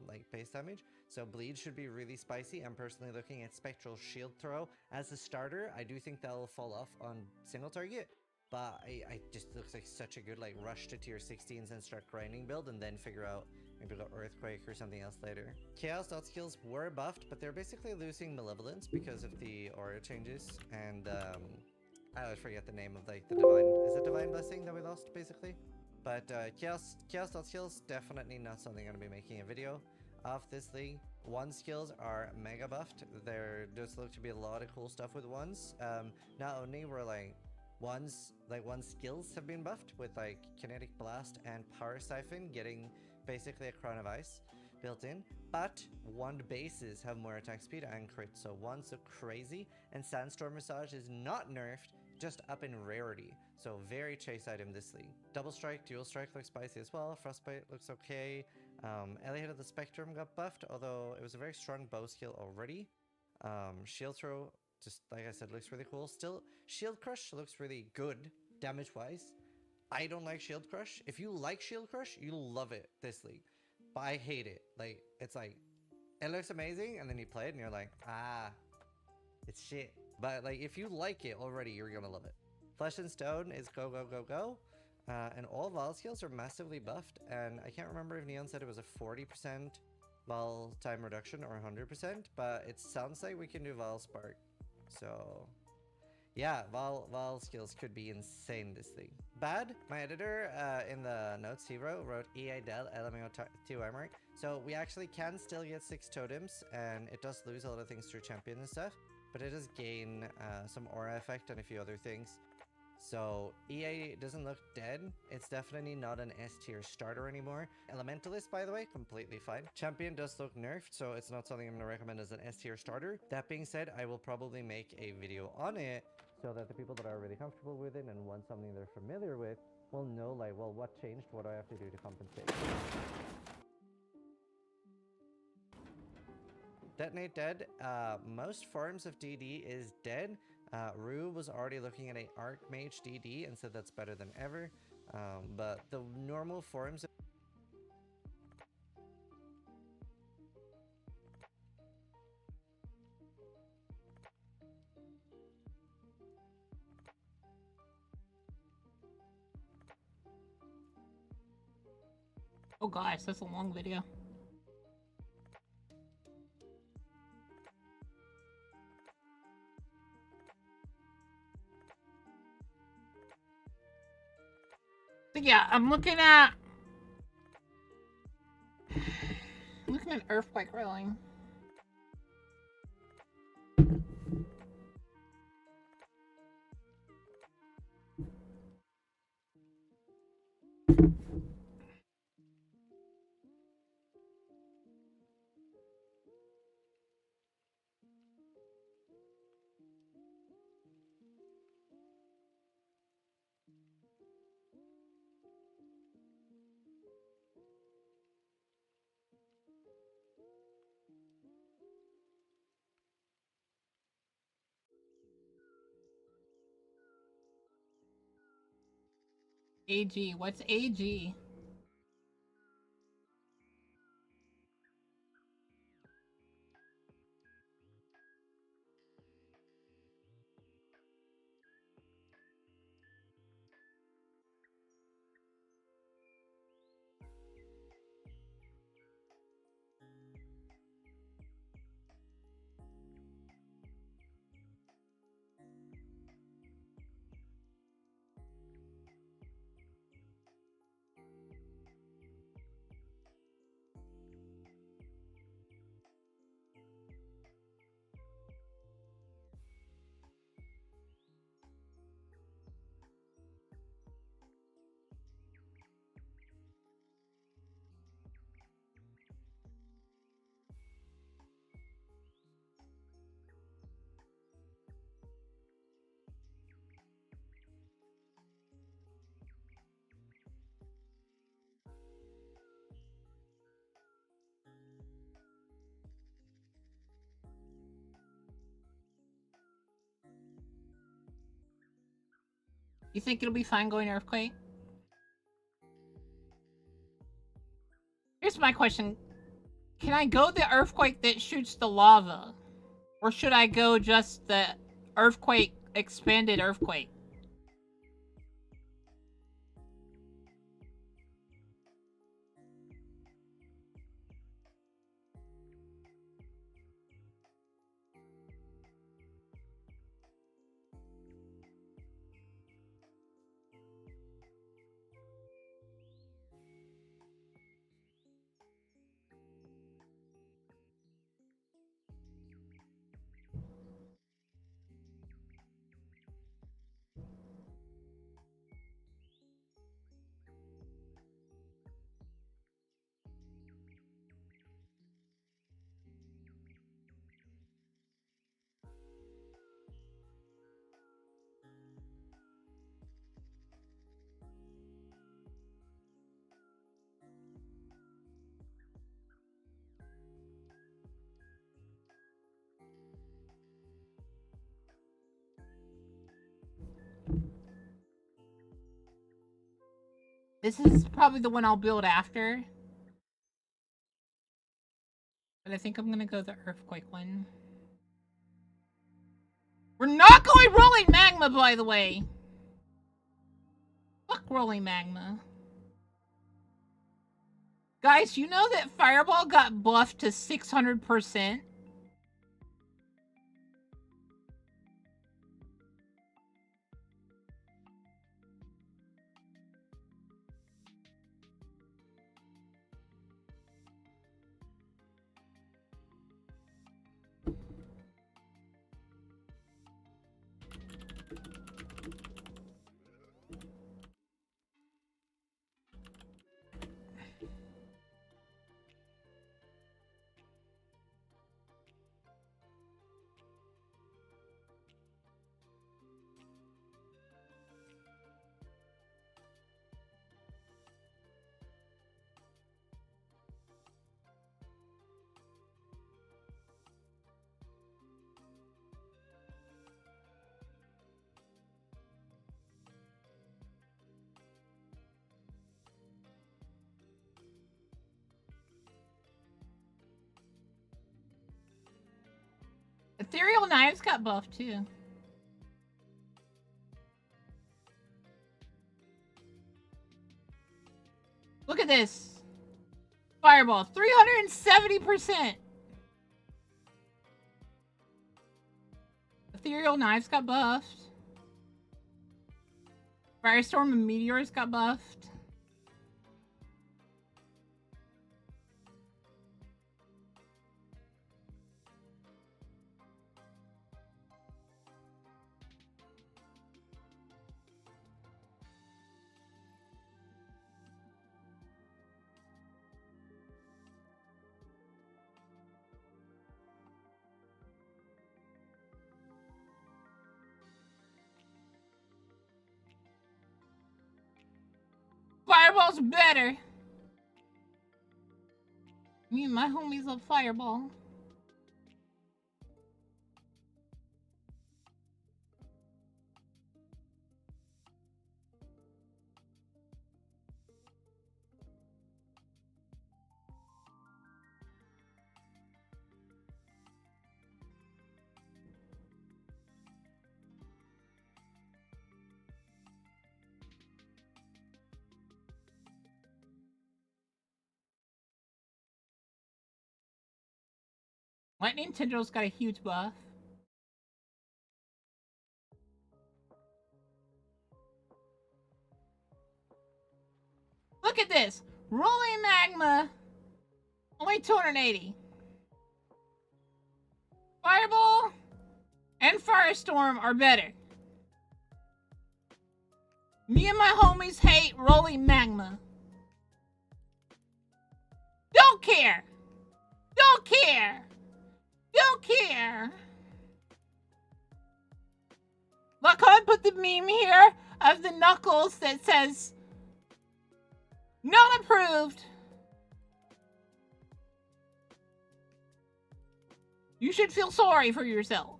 like base damage. So bleed should be really spicy. I'm personally looking at Spectral Shield Throw as a starter. I do think that'll fall off on single target, but I just looks like such a good like rush to tier 16s and start grinding build, and then figure out maybe go Earthquake or something else later. Chaos dot skills were buffed, but they're basically losing Malevolence because of the aura changes, and I always forget the name of like the divine. Is it Divine Blessing that we lost basically? But Chaos dot skills definitely not something I'm gonna be making a video of this league. One skills are mega buffed. There does look to be a lot of cool stuff with ones. Not only were like one skills have been buffed with like Kinetic Blast and Power Siphon getting basically a Crown of Ice built in, but wand bases have more attack speed and crit, so one's so crazy. And Sandstorm Massage is not nerfed, just up in rarity, so very chase item this league. Double Strike, Dual Strike looks spicy as well. Frostbite looks okay. Elliot of the Spectrum got buffed, although it was a very strong bow skill already. Shield Throw, just like I said, looks really cool. Still, Shield Crush looks really good damage wise. I don't like Shield Crush. If you like Shield Crush, you'll love it this league, but I hate it. Like, it's like, it looks amazing, and then you play it and you're like, ah, it's shit. But like, if you like it already, you're gonna love it. Flesh and Stone is go, go, go, go. And all Val skills are massively buffed. And I can't remember if Neon said it was a 40% Val time reduction or 100%, but it sounds like we can do Val Spark. So yeah, Val skills could be insane this thing. Bad, my editor in the notes he wrote EA del LMAO 2 armor. So we actually can still get 6 totems, and it does lose a lot of things through champion and stuff, but it does gain some aura effect and a few other things. So EA doesn't look dead. It's definitely not an S tier starter anymore. Elementalist, by the way, completely fine. Champion does look nerfed, so it's not something I'm gonna recommend as an S tier starter. That being said, I will probably make a video on it so that the people that are really comfortable with it and want something they're familiar with will know, like, well, what changed? What do I have to do to compensate? Detonate dead. Most forms of DD is dead. Rue was already looking at a Archmage DD and said that's better than ever. But the normal forms of Oh gosh, that's a long video. So yeah, I'm looking at Earthquake Rolling. AG, what's AG? You think it'll be fine going Earthquake? Here's my question. Can I go the Earthquake that shoots the lava? Or should I go just the Earthquake, expanded Earthquake? This is probably the one I'll build after. But I think I'm gonna go the Earthquake one. We're not going rolling magma, by the way. Fuck rolling magma. Guys, you know that Fireball got buffed to 600%? Ethereal Knives got buffed too. Look at this. Fireball, 370%. Ethereal Knives got buffed. Firestorm and Meteors got buffed. Fireball's better. Me and my homies love Fireball. Lightning Tendrils got a huge buff. Look at this. Rolling Magma. Only 280. Fireball and Firestorm are better. Me and my homies hate Rolling Magma. Don't care. Don't care. Don't care. Lacon put the meme here of the knuckles that says not approved. You should feel sorry for yourself.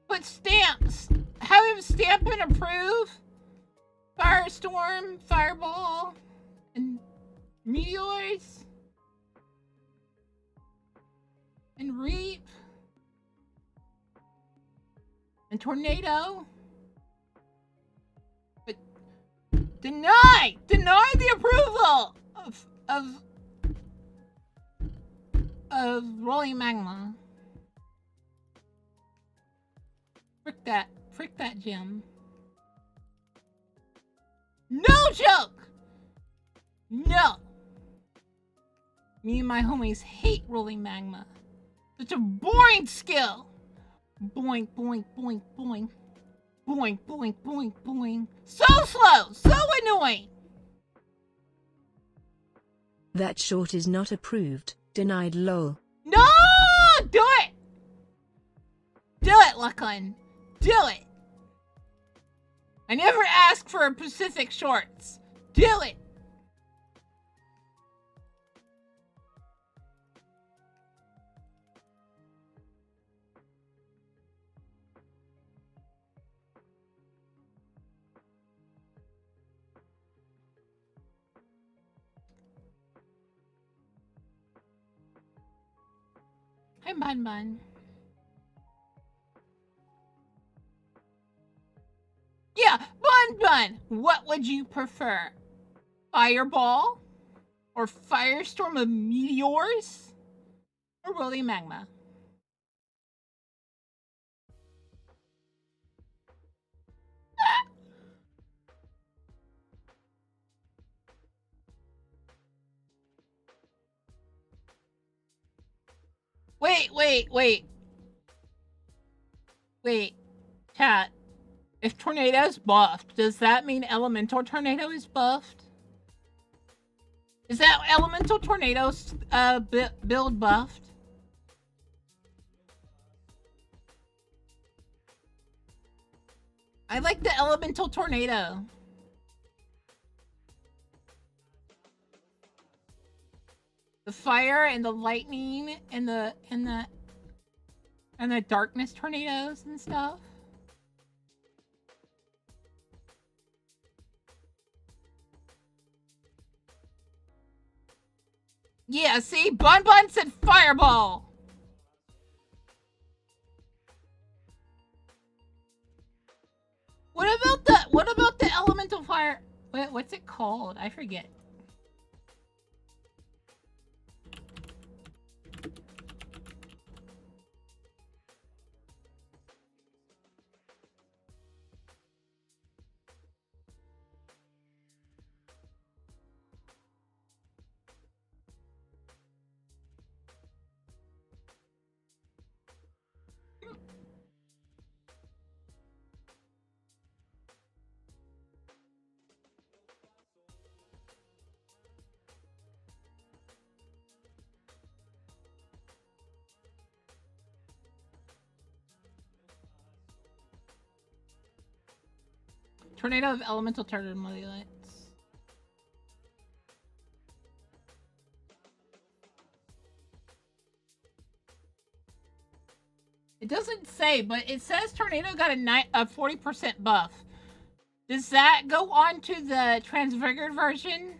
Put stamps. Have him stamp and approve. Firestorm, Fireball, and Meteors. And Reap. And Tornado. But deny the approval of Rolling Magma. Frick that gem. No joke! No! Me and my homies hate Rolling Magma. Such a boring skill! Boink, boink, boink, boink. Boink, boink, boink, boink. So slow! So annoying! That short is not approved. Denied lol. No! Do it! Do it, Lachlan. Do it! I never asked for Pacific shorts. Do it! Hi, Bun Bun. Yeah, Bun Bun! What would you prefer? Fireball? Or firestorm of meteors? Or rolling magma? Wait. Wait, chat. If tornado's buffed, does that mean elemental tornado is buffed? Is that elemental tornado's build buffed? I like the elemental tornado. The fire and the lightning and the darkness tornadoes and stuff. Yeah, see, Bun Bun said fireball. What about the elemental fire? What's it called? I forget. Tornado of elemental turbulence. It doesn't say, but it says tornado got a 40% buff. Does that go on to the transfigured version?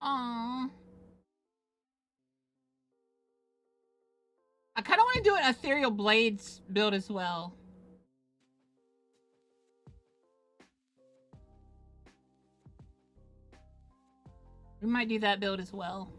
Aww. I kind of want to do an ethereal blades build as well. We might do that build as well.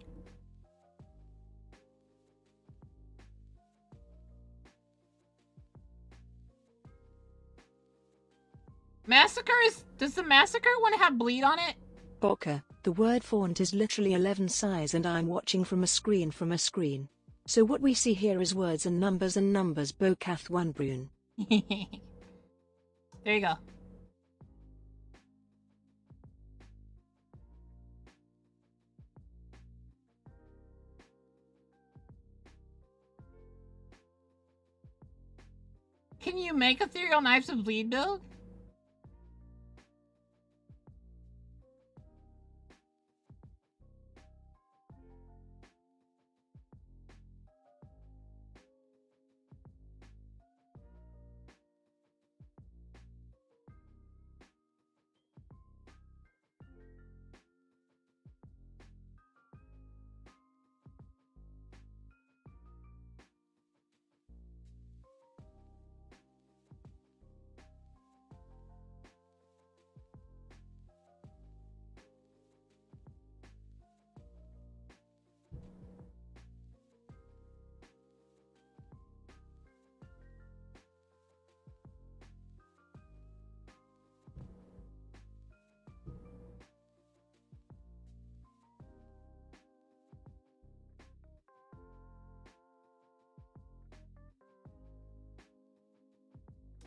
Massacre is... Does the Massacre want to have bleed on it? Boka, the word font is literally 11 size and I'm watching from a screen. So what we see here is words and numbers Bokath 1 Brune. There you go. Can you make ethereal knives of bleed build?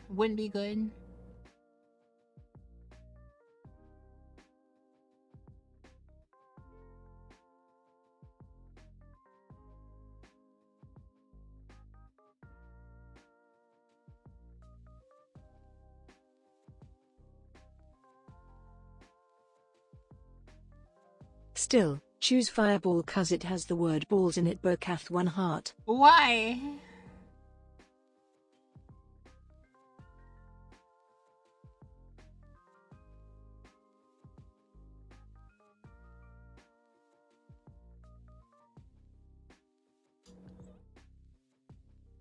Wouldn't be good. Still, choose Fireball cuz it has the word balls in it. Bocath 1 heart. Why?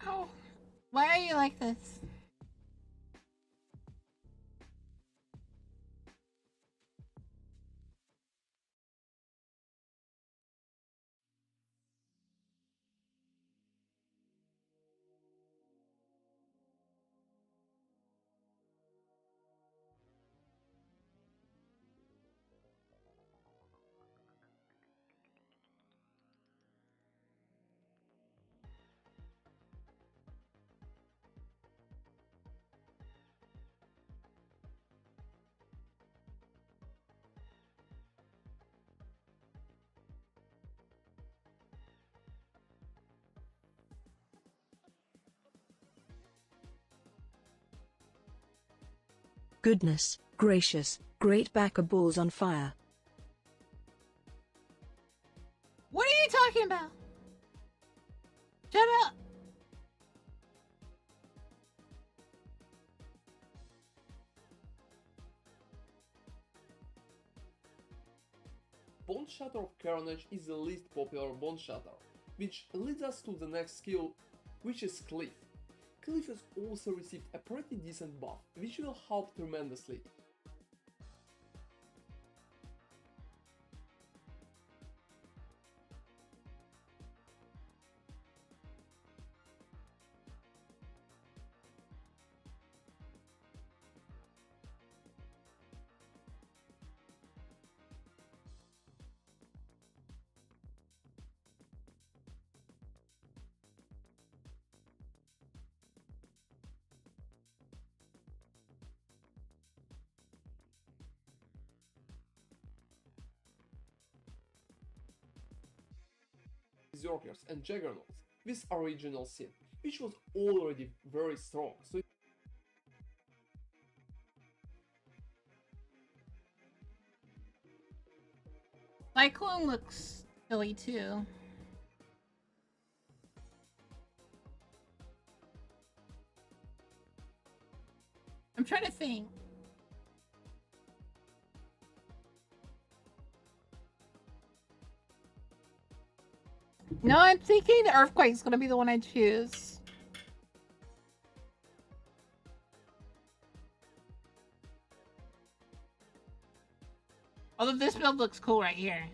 Oh, why are you like this? Goodness gracious, great backer balls on fire. What are you talking about? Shut up. Bone Shatter of Carnage is the least popular Bone Shatter, which leads us to the next skill, which is Cliff. Cliff has also received a pretty decent buff, which will help tremendously. Berserkers and Juggernauts with original sin, which was already very strong, so Cyclone looks silly too. I'm trying to think. No, I'm thinking the Earthquake's gonna be the one I choose. Although this build looks cool right here.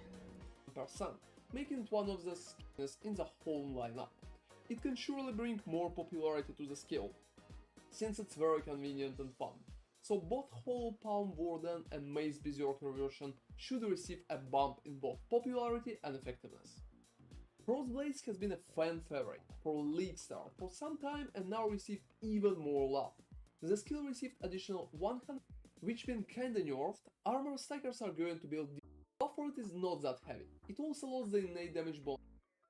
%, making it one of the skills in the whole lineup. It can surely bring more popularity to the skill, since it's very convenient and fun. So both Hollow Palm Warden and Maze Berserker version should receive a bump in both popularity and effectiveness. Frostblades has been a fan favorite for League Start for some time and now received even more love. The skill received additional 100, which been kinda nerfed. Armor stackers are going to build buff for it is not that heavy. It also lost the innate damage bonus.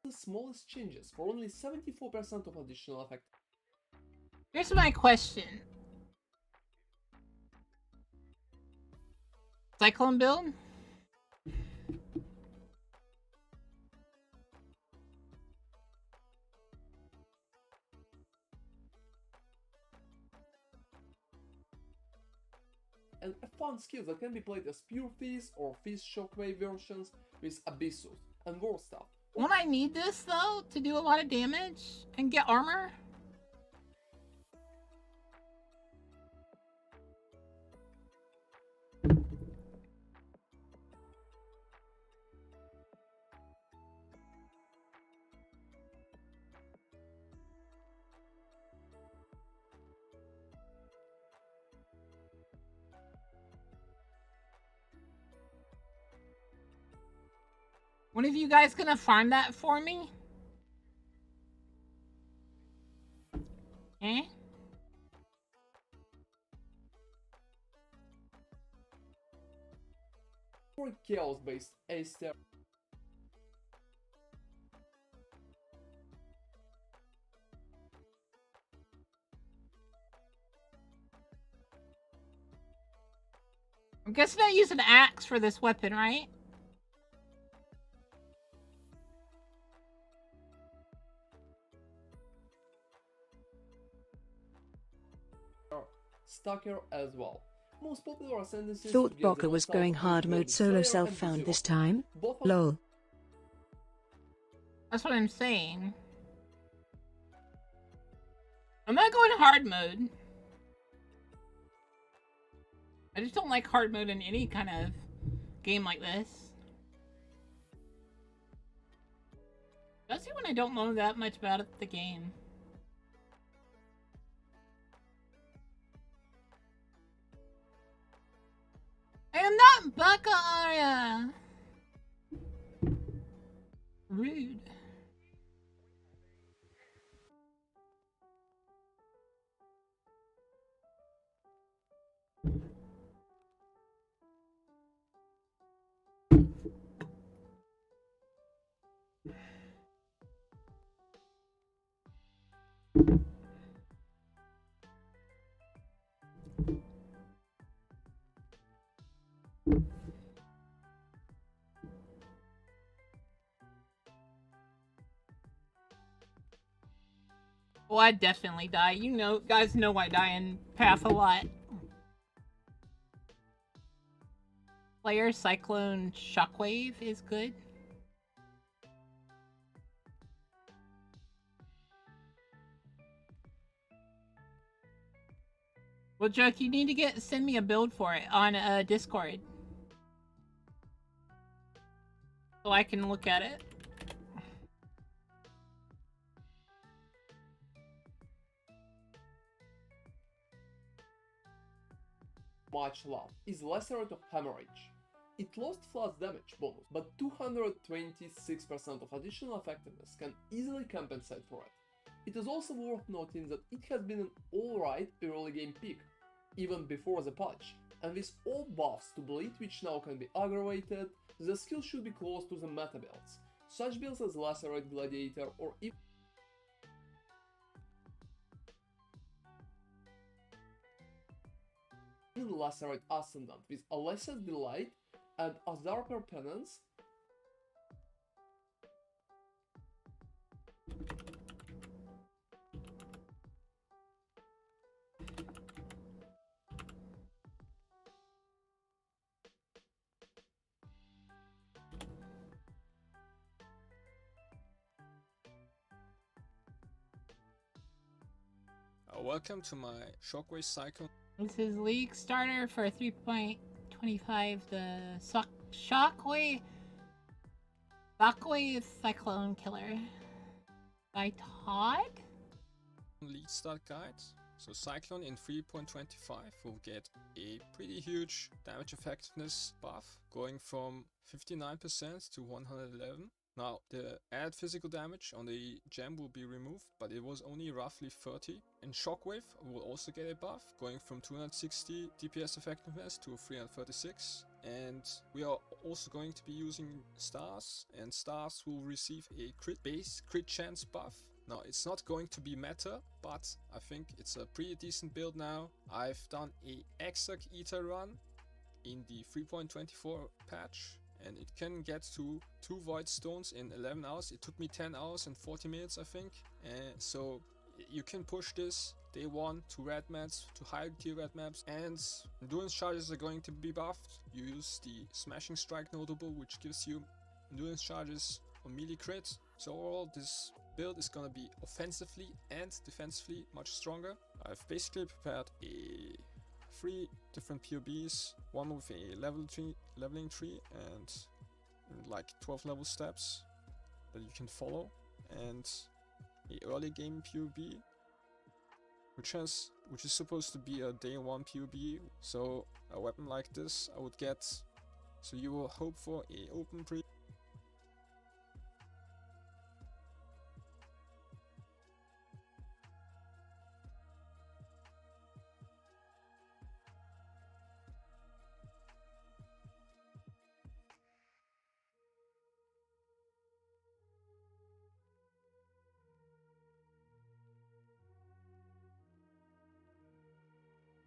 The smallest changes for only 74% of additional effect. Here's my question. Cyclone build? And a fun skill that can be played as pure Fizz or Fizz Shockwave versions with Abyssus and war stuff. Won't I need this though to do a lot of damage and get armor? One of you guys gonna farm that for me? Eh? For chaos-based Aster. I'm guessing I use an axe for this weapon, right? Stalker as well. Most popular ascendancies Thought to get the Bocker was most out going of hard include mode the solo Slayer self-found and this Berserker. time? Both are Lol. That's what I'm saying. I'm not going hard mode. I just don't like hard mode in any kind of game like this. Especially when I don't know that much about the game. I am not Baka Arya! Rude. Oh, I definitely die. You know, guys know I die in Path a lot. Player Cyclone Shockwave is good. Well, Joke, you need to send me a build for it on Discord. So I can look at it. Much love is Lacerate of Hemorrhage. It lost flash damage bonus, but 226% of additional effectiveness can easily compensate for it. It is also worth noting that it has been an alright early game pick, even before the patch, and with all buffs to bleed which now can be aggravated, the skill should be close to the meta builds, such builds as Lacerate Gladiator or even Lacerate Ascendant with Alessia's Delight and Azarper Penance. Welcome to my Shockwave Cycle. This is League Starter for 3.25. The Shockwave Cyclone Killer by Todd? League Start Guide. So Cyclone in 3.25 will get a pretty huge damage effectiveness buff, going from 59% to 111. Now, the add physical damage on the gem will be removed, but it was only roughly 30. And Shockwave will also get a buff, going from 260 DPS effectiveness to 336. And we are also going to be using stars, and stars will receive a crit chance buff. Now, it's not going to be meta, but I think it's a pretty decent build now. I've done a Exarch Eater run in the 3.24 patch, and it can get to 2 Void Stones in 11 hours. It took me 10 hours and 40 minutes, I think. So you can push this day 1 to red maps, to higher tier red maps, and endurance charges are going to be buffed. You use the Smashing Strike notable, which gives you endurance charges on melee crit. So overall, this build is gonna be offensively and defensively much stronger. I've basically prepared 3 different POBs, one with a leveling tree and like 12 level steps that you can follow, and a early game POB which is supposed to be a day 1 POB. So a weapon like this I would get, so you will hope for a open pre.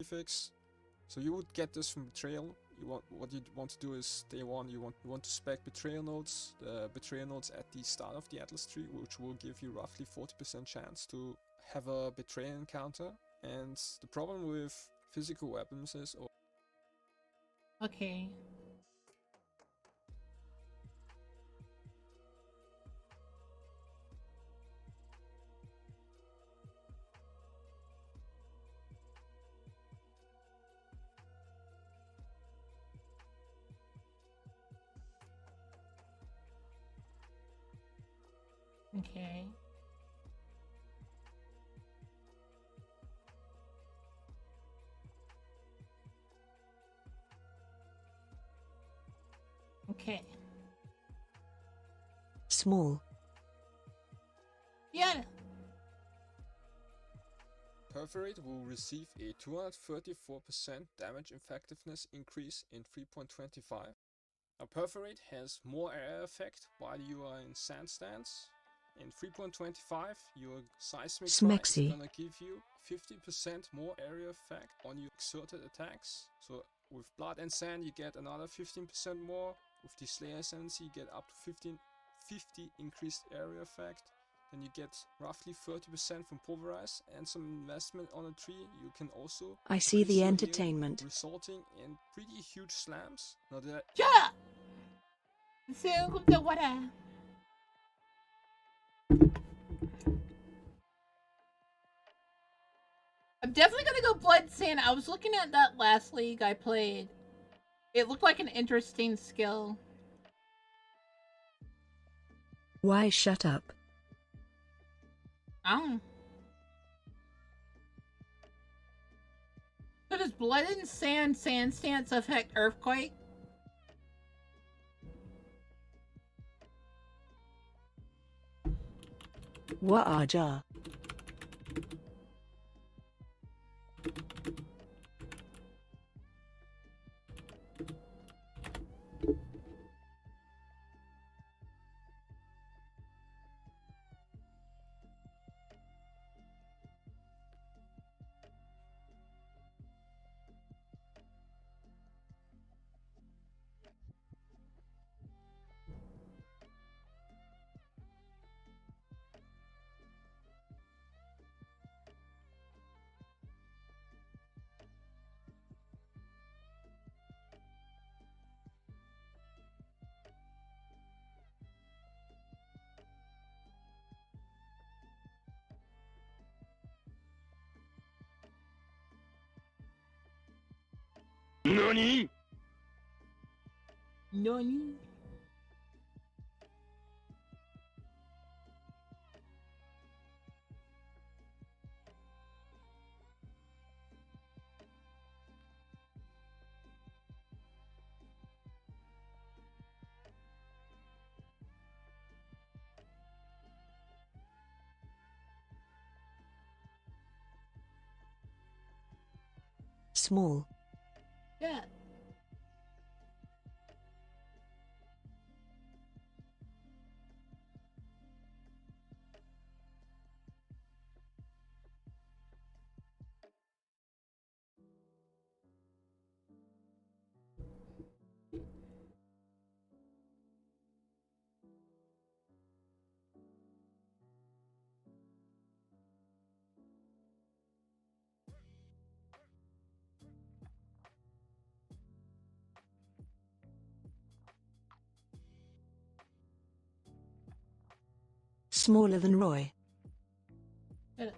Fix. So you would get this from Betrayal. What you want to do is day 1 you want to spec Betrayal nodes, the Betrayal nodes at the start of the Atlas tree, which will give you roughly 40% chance to have a Betrayal encounter. And the problem with physical weapons is. Or Okay. Okay. Okay. Small. Yeah. Perforate will receive a 234% damage effectiveness increase in 3.25. Now Perforate has more area effect while you are in sand stance. In 3.25, your seismic fly is Smexy. gonna give you 50% more area effect on your exerted attacks. So with blood and sand you get another 15% more. With the Slayer Ascendancy you get up to 50 increased area effect. Then you get roughly 30% from Pulverize and some investment on a tree. You can also I see increase the your entertainment. healing, resulting in pretty huge slams. Now that Yeah. So the water. I'm definitely gonna go Blood and Sand. I was looking at that last league I played. It looked like an interesting skill. Why shut up? Oh. So does Blood and Sand stance affect Earthquake? Waaja. NANI? NANI? Small. Yeah. Smaller than Roy. Yeah.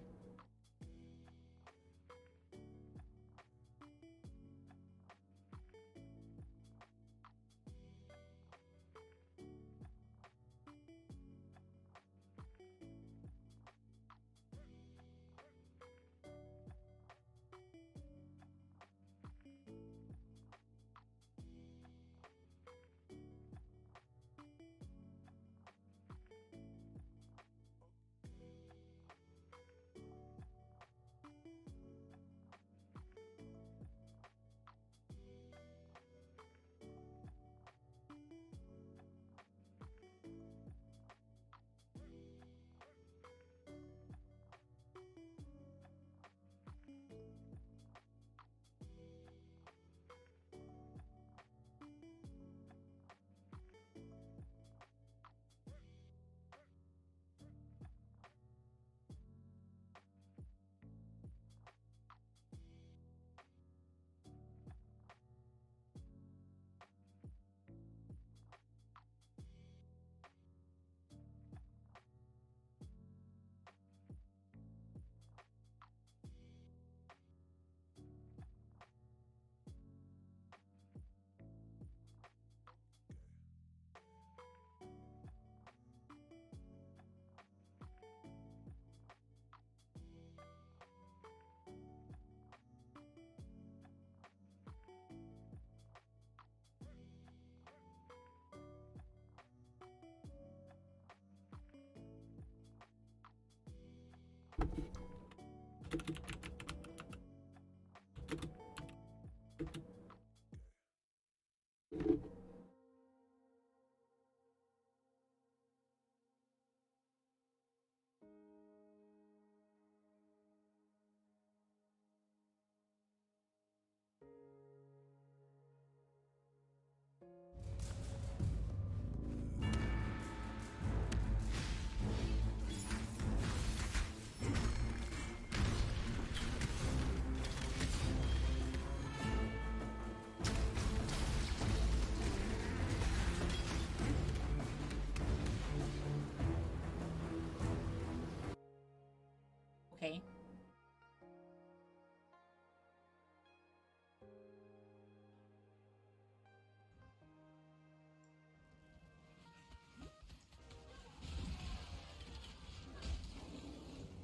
Okay.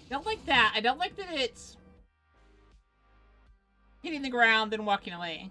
Don't like that. I don't like that it's hitting the ground then walking away.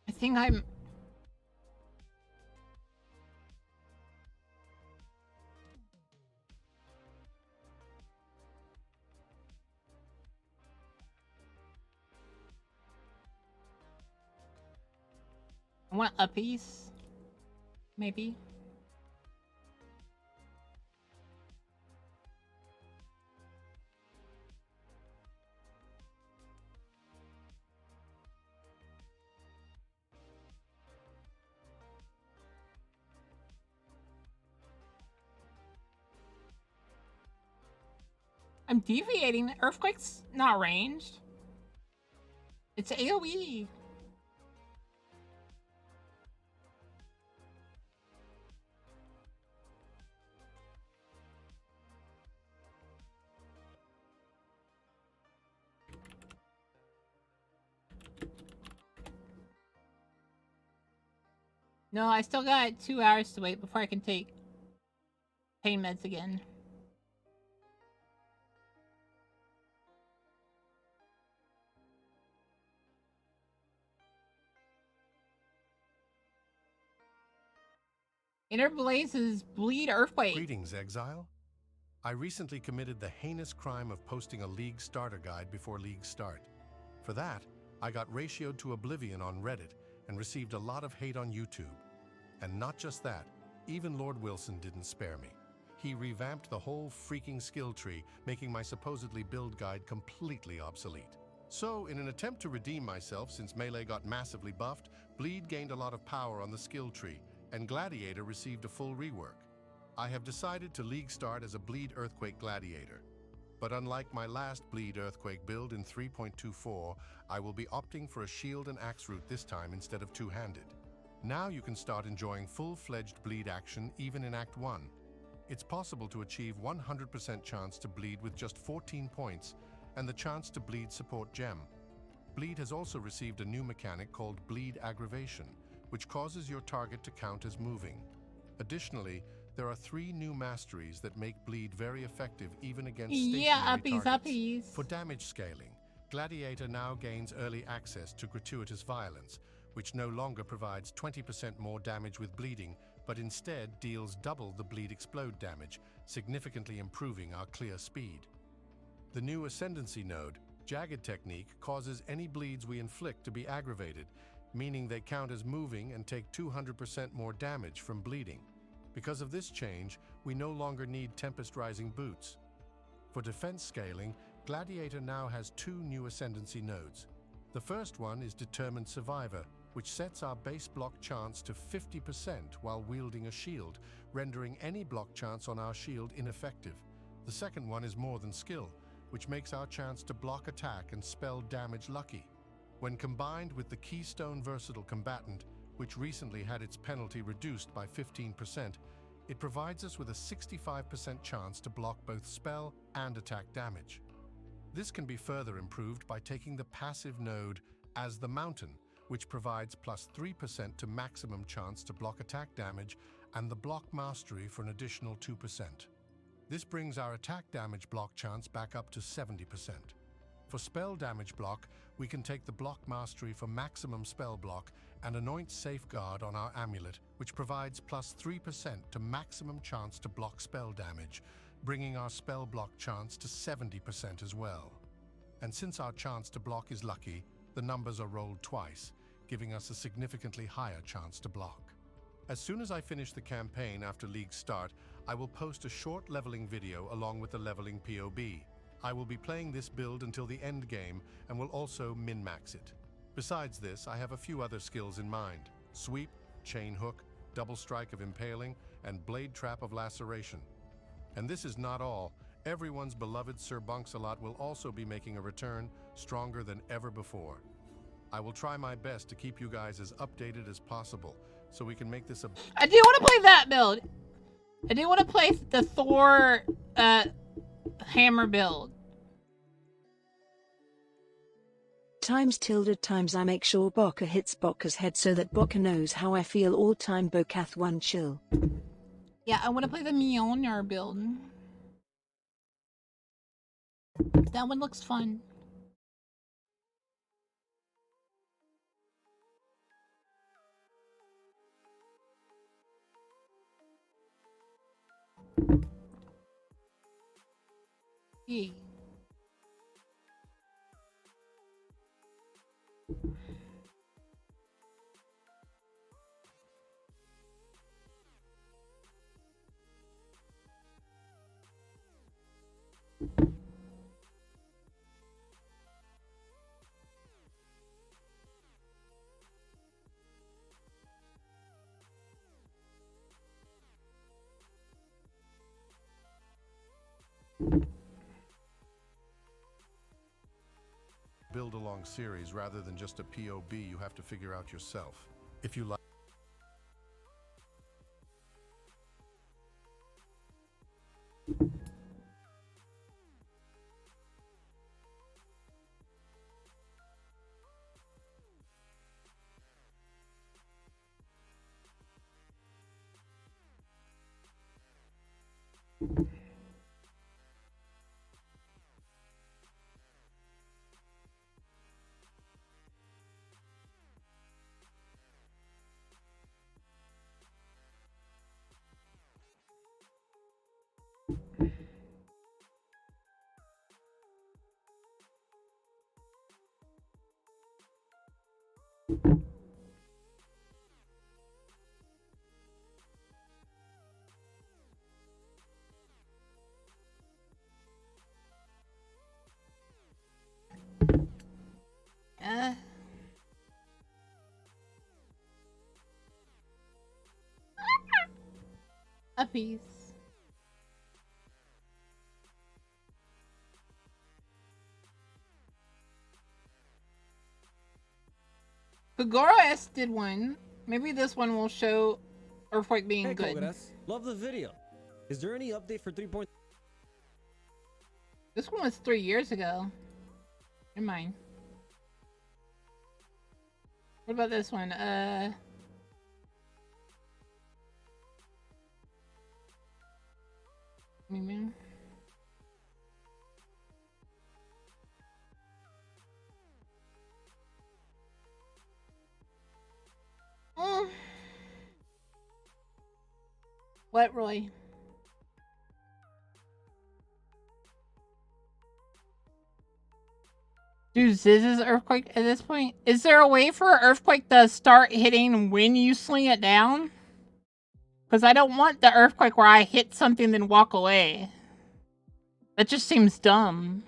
I think I'm... I want a piece. Maybe. I'm deviating. Earthquake's not ranged. It's AoE. No, I still got 2 hours to wait before I can take pain meds again. Inner Blazes bleed Earthquake. Greetings, Exile. I recently committed the heinous crime of posting a League starter guide before League start. For that, I got ratioed to oblivion on Reddit and received a lot of hate on YouTube. And not just that, even Lord Wilson didn't spare me. He revamped the whole freaking skill tree, making my supposedly build guide completely obsolete. So, in an attempt to redeem myself since Melee got massively buffed, Bleed gained a lot of power on the skill tree, and Gladiator received a full rework. I have decided to League start as a Bleed Earthquake Gladiator. But unlike my last Bleed Earthquake build in 3.24, I will be opting for a shield and axe route this time instead of two-handed. Now you can start enjoying full-fledged bleed action even in Act 1. It's possible to achieve 100% chance to bleed with just 14 points, and the chance to bleed support gem. Bleed has also received a new mechanic called Bleed Aggravation, which causes your target to count as moving. Additionally, there are 3 new masteries that make bleed very effective even against stationary targets. For damage scaling, Gladiator now gains early access to Gratuitous Violence, which no longer provides 20% more damage with bleeding, but instead deals double the bleed explode damage, significantly improving our clear speed. The new Ascendancy node, Jagged Technique, causes any bleeds we inflict to be aggravated, meaning they count as moving and take 200% more damage from bleeding. Because of this change, we no longer need Tempest Rising boots. For defense scaling, Gladiator now has 2 new Ascendancy nodes. The first one is Determined Survivor, which sets our base block chance to 50% while wielding a shield, rendering any block chance on our shield ineffective. The second one is More Than Skill, which makes our chance to block attack and spell damage lucky. When combined with the Keystone Versatile Combatant, which recently had its penalty reduced by 15%, it provides us with a 65% chance to block both spell and attack damage. This can be further improved by taking the passive node as the mountain, which provides plus 3% to maximum chance to block attack damage and the block mastery for an additional 2%. This brings our attack damage block chance back up to 70%. For spell damage block, we can take the block mastery for maximum spell block and anoint Safeguard on our amulet, which provides plus 3% to maximum chance to block spell damage, bringing our spell block chance to 70% as well. And since our chance to block is lucky, the numbers are rolled twice, giving us a significantly higher chance to block. As soon as I finish the campaign after League start, I will post a short leveling video along with the leveling POB. I will be playing this build until the end game and will also min-max it. Besides this, I have a few other skills in mind: Sweep, Chain Hook, Double Strike of Impaling, and Blade Trap of Laceration. And this is not all. Everyone's beloved Sir Bunxalot will also be making a return, stronger than ever before. I will try my best to keep you guys as updated as possible, so we can make this a... I do want to play that build. I do want to play the Thor hammer build. Times I make sure Bokka hits Bokka's head so that Bokka knows how I feel all time. Bokath 1 chill. Yeah, I want to play the Mjolnir build. That one looks fun. Yeah. build along series rather than just a POB you have to figure out yourself. If you like A piece. Pagoras did one. Maybe this one will show Earthquake being Hey, good. Kogaras, love the video. Is there any update for 3. This one was 3 years ago. Never mind. What about this one? Maybe. What, Roy? Do Ziz's Earthquake at this point? Is there a way for Earthquake to start hitting when you sling it down? Because I don't want the Earthquake where I hit something then walk away. That just seems dumb.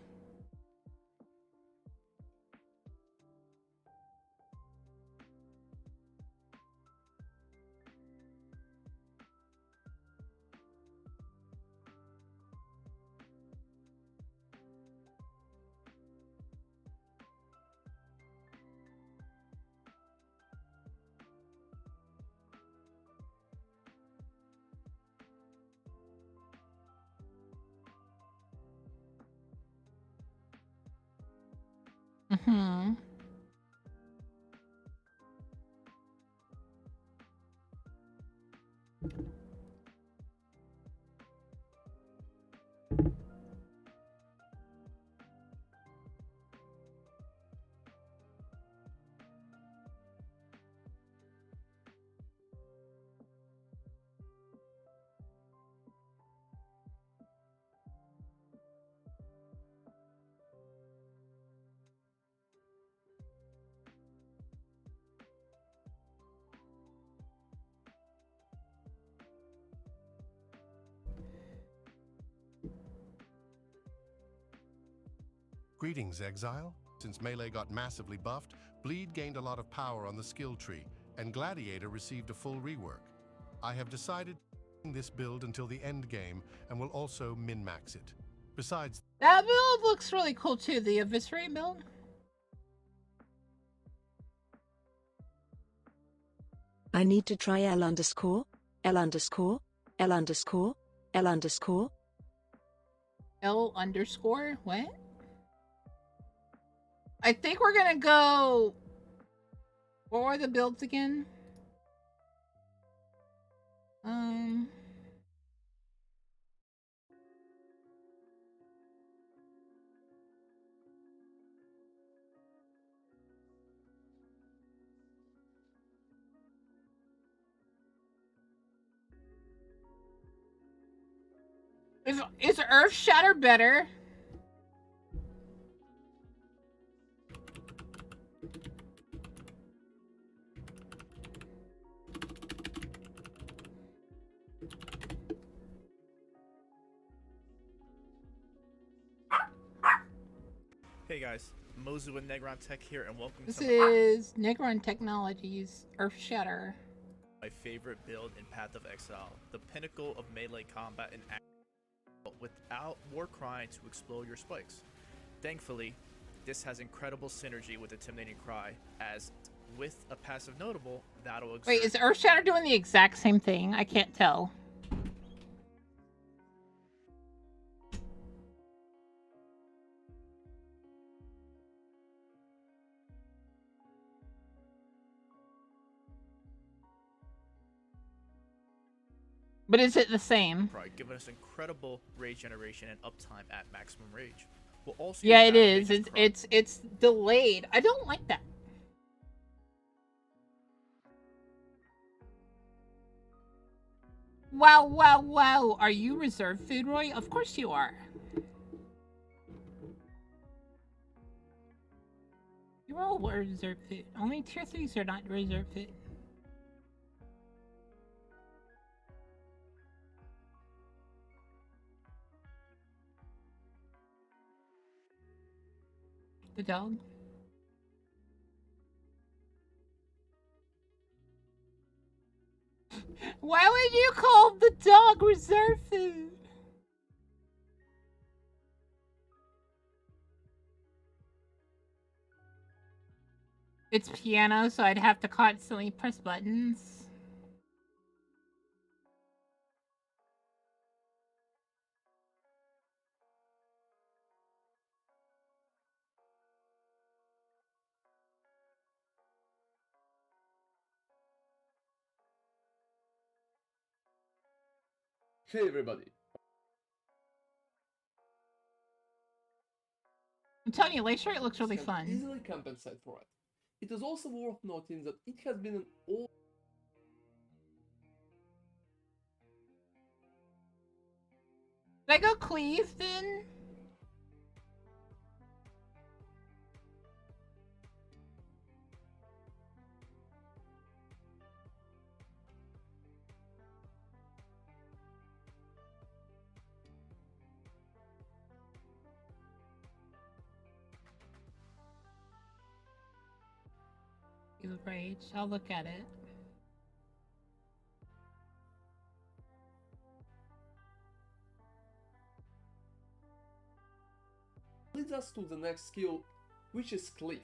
Mm-hmm. Greetings, Exile. Since Melee got massively buffed, Bleed gained a lot of power on the skill tree, and Gladiator received a full rework. I have decided to this build until the end game, and will also min-max it. Besides, that build looks really cool too, the Eviscerate build. I need to try L underscore, L underscore, L underscore, L underscore. L underscore, what? I think we're gonna go. What were the builds again? Is Earth Shatter better? Hey guys, Mozu and Negron Tech here, and welcome This to is Negron Technologies Earth Shatter. my favorite build in Path of Exile, the pinnacle of melee combat and action without war crying to explode your spikes. Thankfully, this has incredible synergy with Intimidating Cry, as with a passive notable, that'll exert. Wait, is Earth Shatter doing the exact same thing? I can't tell. But is it the same? Cry, giving us incredible rage generation and uptime at maximum rage. We'll also Yeah, use it is. Battle Mage's Cry. It's delayed. I don't like that. Wow, wow, wow. Are you reserve food, Roy? Of course you are. You're all reserve food. Only tier 3s are not reserve food. The dog. Why would you call the dog reserve food? It's piano, so I'd have to constantly press buttons. Hey everybody. I'm telling you, Lakeshore looks really Can fun. easily compensate for it. It is also worth noting that it has been an all Did I go cleave then? Rage. I'll look at it. leads us to the next skill, which is Cliff.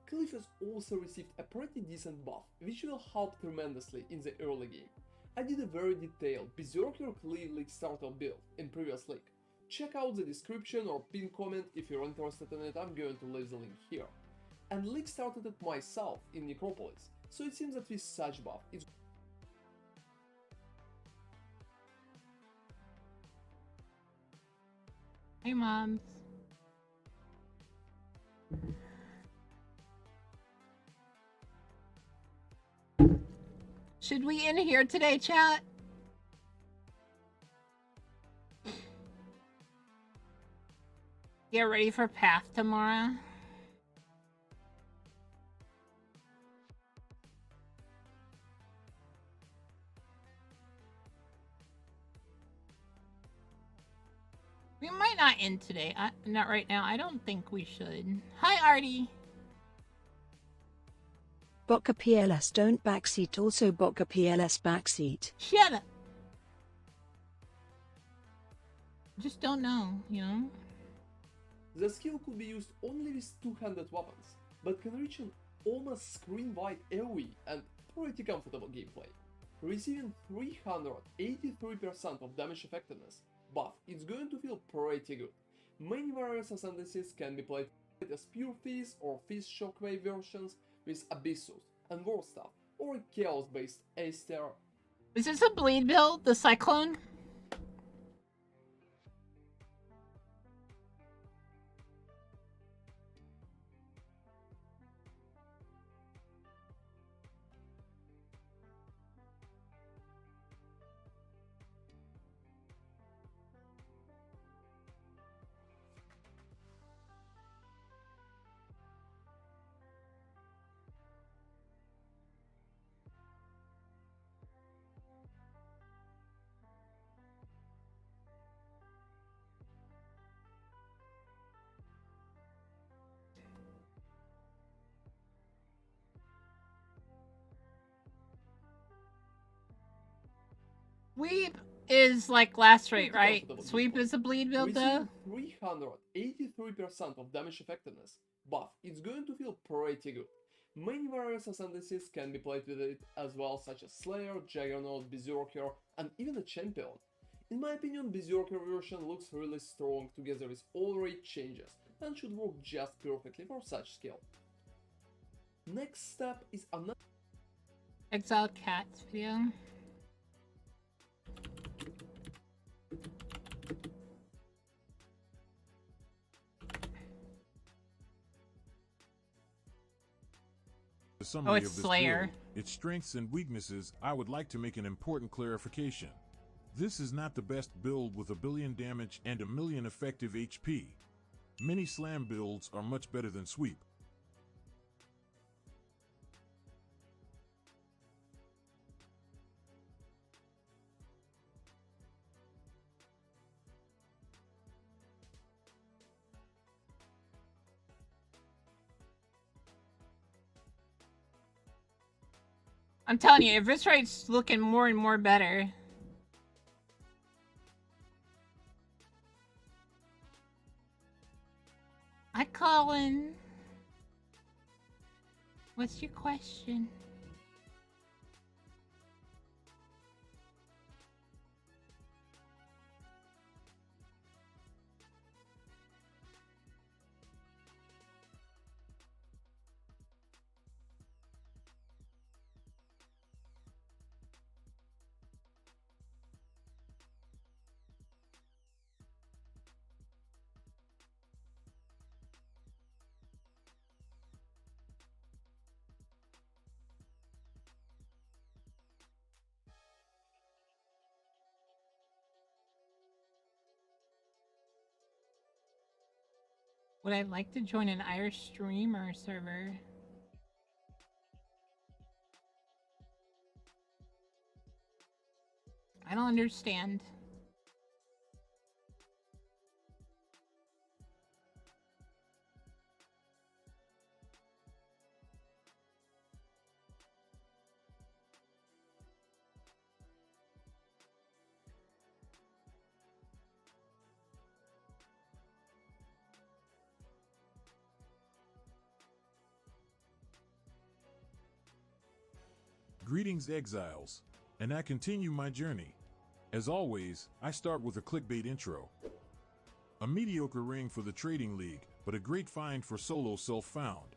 Cliff has also received a pretty decent buff, which will help tremendously in the early game. I did a very detailed Berserker Cliff League starter build in previous league. Check out the description or pin comment if you're interested in it, I'm going to leave the link here. and League started it myself in Necropolis, so it seems that with such buff it's Hey, moms. Should we end here today, chat? Get ready for Path tomorrow. We might not end today. Not right now. I don't think we should. Hi, Artie. Bokka PLS don't backseat, also Bokka PLS backseat. Shut up. Just don't know, you know? The skill could be used only with two-handed weapons, but can reach an almost screen-wide AoE and pretty comfortable gameplay. Receiving 383% of damage effectiveness buff, it's going to feel pretty good. Many various ascendancies can be played as pure Fizz or Fizz Shockwave versions with Abyssus and War Staff, or a Chaos-based Aster. Is this a bleed build? The Cyclone? Sweep is like last rate, right? Sweep is a bleed build though? 383% of damage effectiveness buff, it's going to feel pretty good. Many various ascendancies can be played with it as well, such as Slayer, Juggernaut, Berserker, and even a Champion. In my opinion, Berserker version looks really strong together with all rate changes and should work just perfectly for such skill. Next step is another Exile Cats video. The summary it's of this Slayer. build, its strengths and weaknesses, I would like to make an important clarification. This is not the best build with 1 billion damage and 1 million effective HP. Many slam builds are much better than sweep. I'm telling you, if this rate's looking more and more better. Hi, Colin. What's your question? Would I like to join an Irish streamer server? I don't understand. Greetings, exiles, and I continue my journey. As always, I start with a clickbait intro. A mediocre ring for the Trading League, but a great find for solo self-found.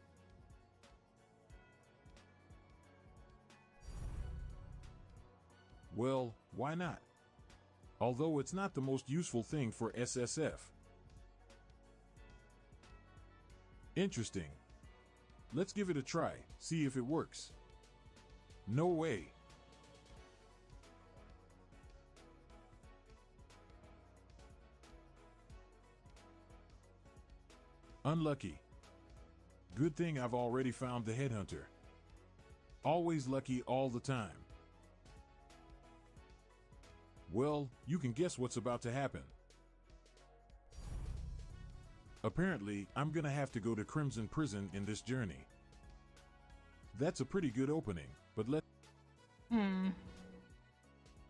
Well, why not? Although it's not the most useful thing for SSF. Interesting. Let's give it a try, see if it works. No way. Unlucky. Good thing I've already found the headhunter. Always lucky all the time. Well, you can guess what's about to happen. Apparently, I'm gonna have to go to Crimson Prison in this journey. That's a pretty good opening, but let's...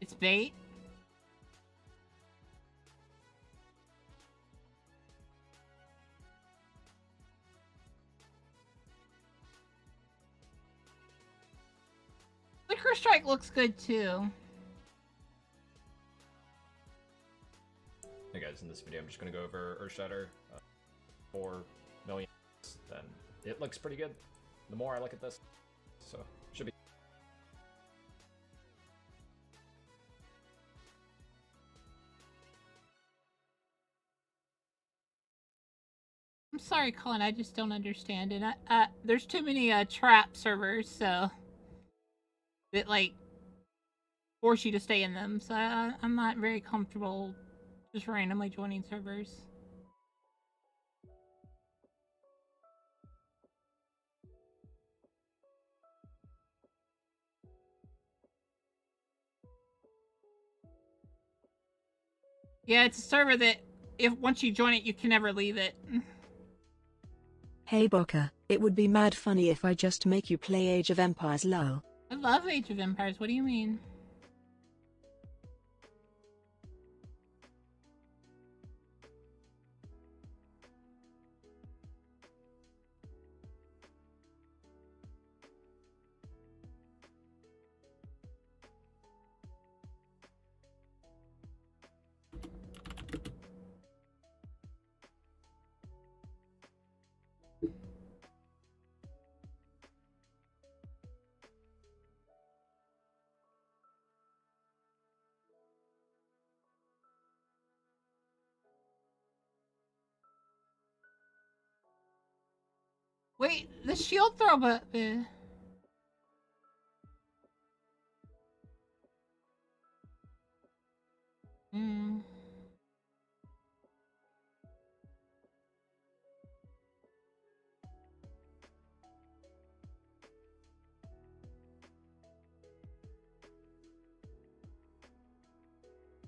It's bait? Liquor Strike looks good too. Hey guys, in this video I'm just going to go over Earthshatter. 4 million, then it looks pretty good. The more I look at this, so should be. I'm sorry, Colin, I just don't understand. And there's too many trap servers, so that like force you to stay in them. So I'm not very comfortable just randomly joining servers. Yeah, it's a server that if once you join it, you can never leave it. Hey Boka, it would be mad funny if I just make you play Age of Empires lol. I love Age of Empires. What do you mean? Wait, the shield throw, but If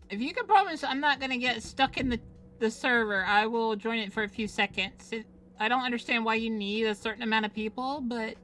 you can promise I'm not gonna get stuck in the server, I will join it for a few seconds. I don't understand why you need a certain amount of people, but...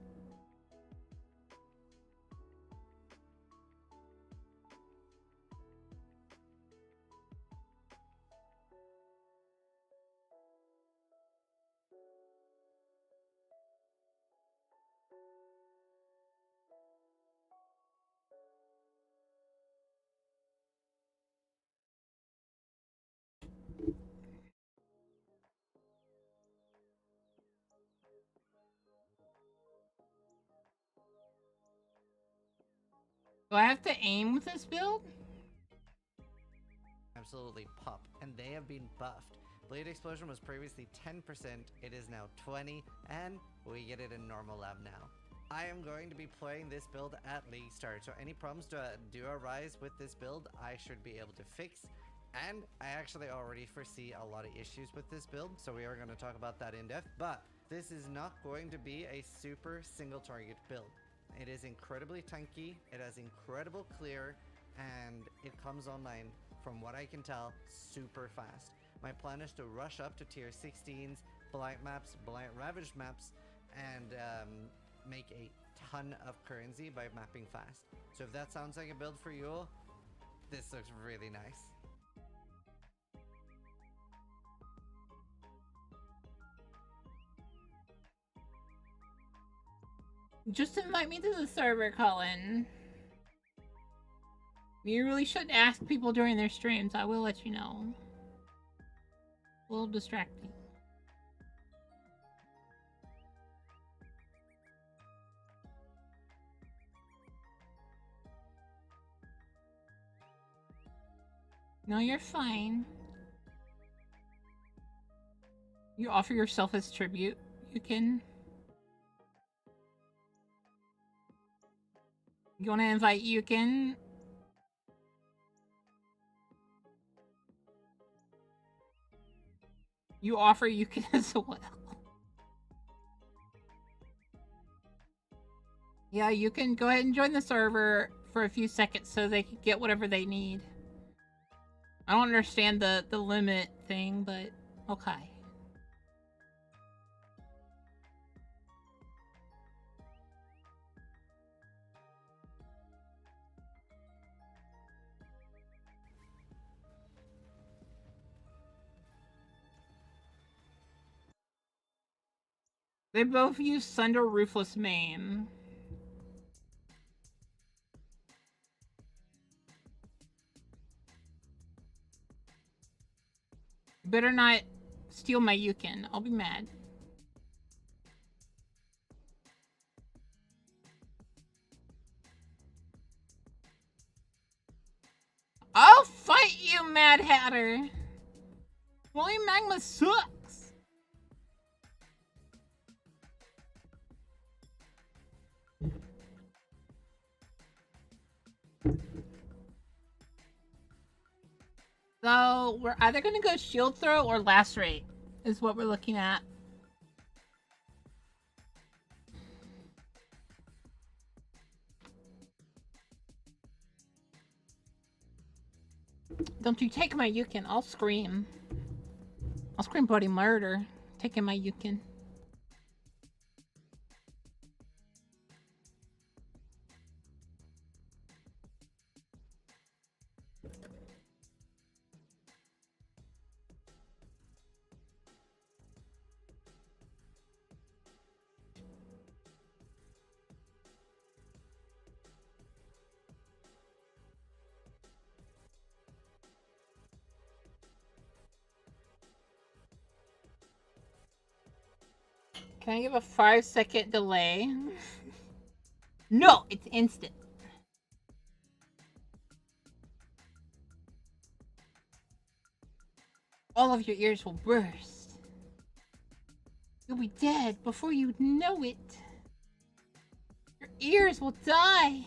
Do I have to aim with this build? Absolutely pop, and they have been buffed. Blade Explosion was previously 10%, it is now 20, and we get it in normal lab now. I am going to be playing this build at League Start, so any problems do arise with this build, I should be able to fix. And I actually already foresee a lot of issues with this build, so we are going to talk about that in depth, but this is not going to be a super single target build. It is incredibly tanky, it has incredible clear, and it comes online, from what I can tell, super fast. My plan is to rush up to tier 16s, blight maps, blight ravaged maps, and make a ton of currency by mapping fast. So if that sounds like a build for you, this looks really nice. Just invite me to the server, Colin. You really shouldn't ask people during their streams. I will let you know. A little distracting. No, you're fine. You offer yourself as tribute. You can... You want to invite Yukin? You offer Yukin as well. Yeah, you can go ahead and join the server for a few seconds so they can get whatever they need. I don't understand the limit thing, but okay. They both use Sunder Ruthless Main. You better not steal my Yukin. I'll be mad. I'll fight you, Mad Hatter! Rolling Magma sucks! So, we're either gonna go Shield Throw or Lacerate, is what we're looking at. Don't you take my Yukin, I'll scream. I'll scream bloody murder, taking my Yukin. Can I give a 5-second delay? No, it's instant. All of your ears will burst. You'll be dead before you know it. Your ears will die.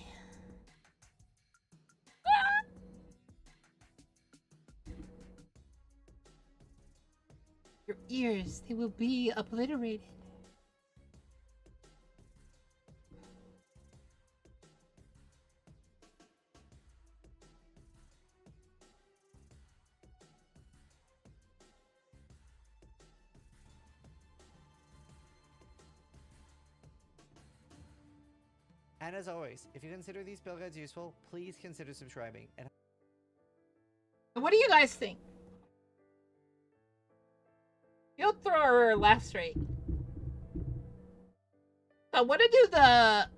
Your ears, they will be obliterated. And as always, if you consider these build guides useful, please consider subscribing. And What do you guys think? Shield Throw or Lacerate? So I want to do the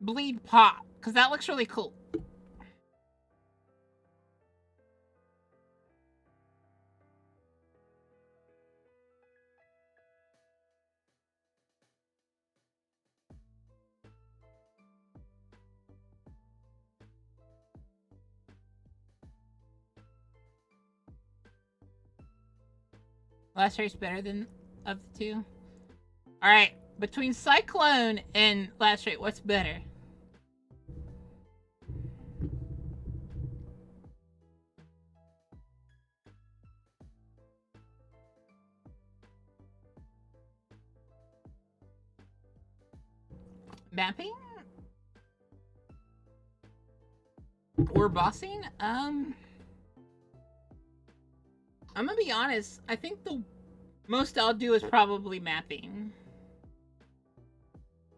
Bleed Pop, because that looks really cool. Lacerate's better than of the two. Alright, between Cyclone and Lacerate, what's better? Mapping? Or bossing? I'm gonna be honest, I think the most I'll do is probably mapping.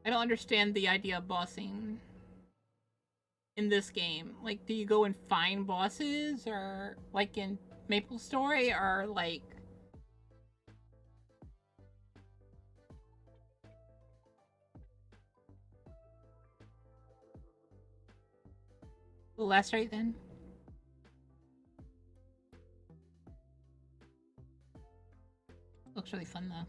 I don't understand the idea of bossing in this game. Like, do you go and find bosses, or like in Maple Story, or like... The Lacerate then? Looks really fun though.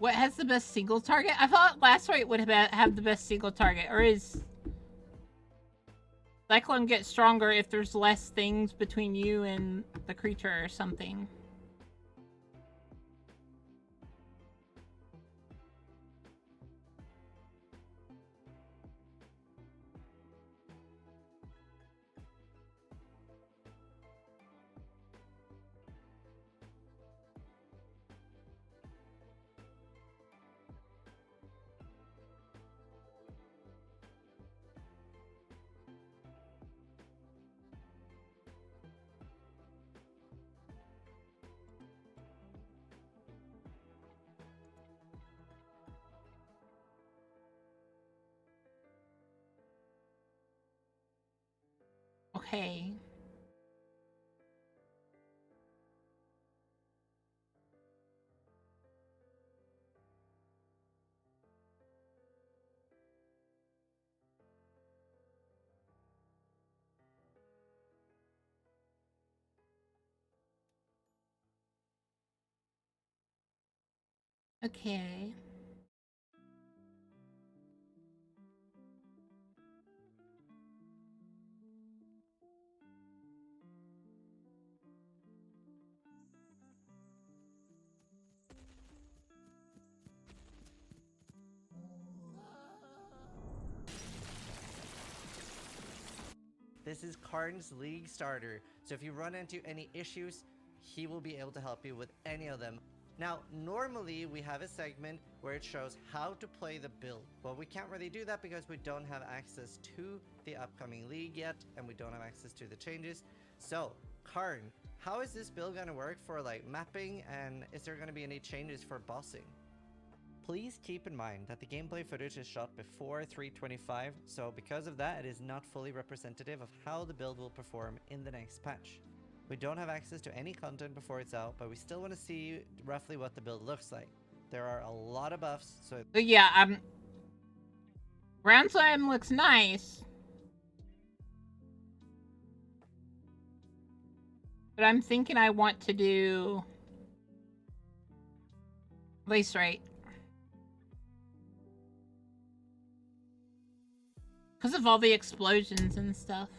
What has the best single target? I thought last rate would have the best single target, or is Cyclone get stronger if there's less things between you and the creature or something? Okay. Okay. This is Karn's League starter, so if you run into any issues, he will be able to help you with any of them. Now, normally we have a segment where it shows how to play the build, but we can't really do that because we don't have access to the upcoming league yet, and we don't have access to the changes. So, Karn, how is this build gonna work for like mapping, and is there gonna be any changes for bossing? Please keep in mind that the gameplay footage is shot before 3.25, so because of that, it is not fully representative of how the build will perform in the next patch. We don't have access to any content before it's out, but we still want to see roughly what the build looks like. There are a lot of buffs, so... But yeah, Ground Slime looks nice. But I'm thinking I want to do... Lace Rate. Because of all the explosions and stuff.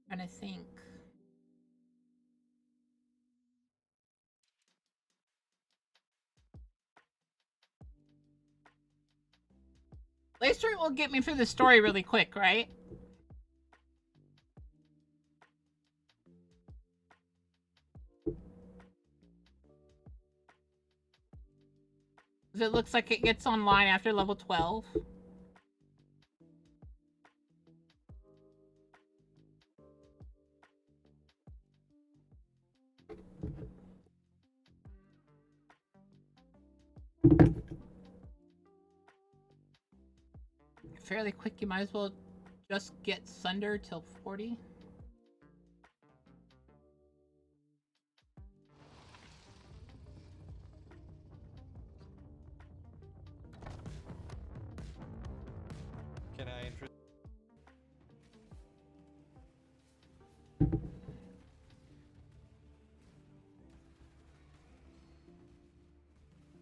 Trying to think. Lace Rate will get me through the story really quick, right? It looks like it gets online after level 12. Fairly quick, you might as well just get Sunder till 40. Can I introduce...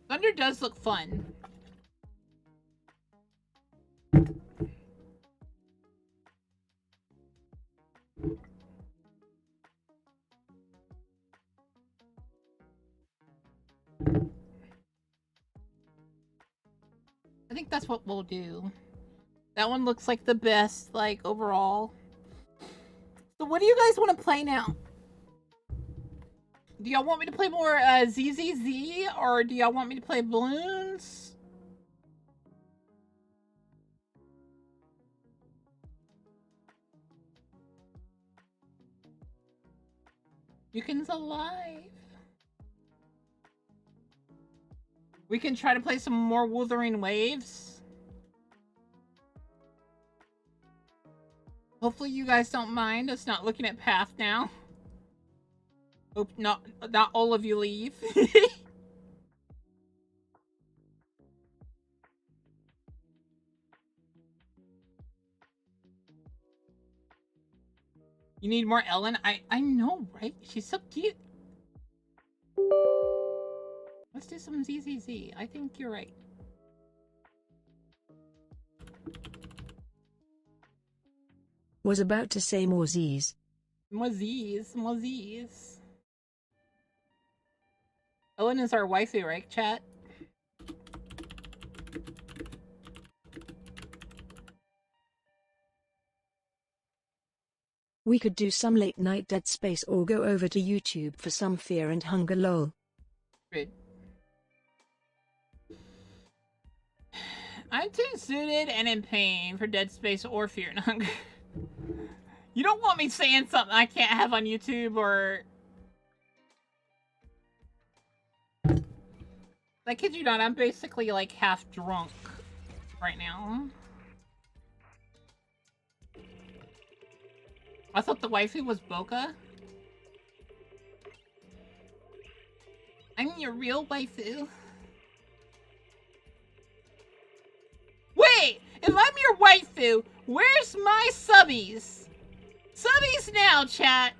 Thunder does look fun. that's what we'll do. That one looks like the best, like, overall. So what do you guys want to play now? Do y'all want me to play more ZZZ, or do y'all want me to play balloons? Yukin's alive. We can try to play some more Wuthering Waves. Hopefully you guys don't mind us not looking at Path now. Hope not all of you leave. You need more Ellen? I know, right? She's so cute. Let's do some ZZZ. I think you're right. Was about to say more Z's. More Z's. More Z's. Ellen is our waifu, right, chat? We could do some late night Dead Space or go over to YouTube for some Fear and Hunger lol. Great. I'm too suited and in pain for Dead Space or Fear and Hunger. You don't want me saying something I can't have on YouTube or... I kid you not, I'm basically like half drunk right now. I thought the waifu was Boca. I'm your real waifu. Wait! If I'm your waifu, where's my subbies? Subbies now, chat!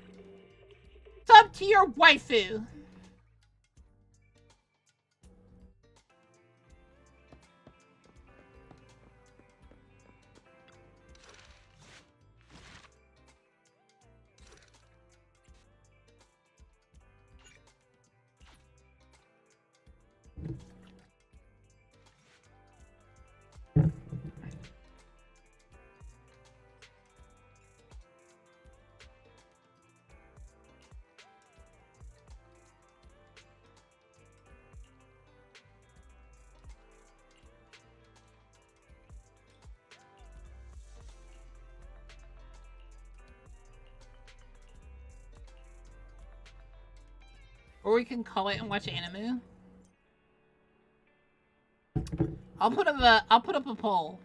Sub to your waifu. Or we can call it and watch anime. I'll put up a poll.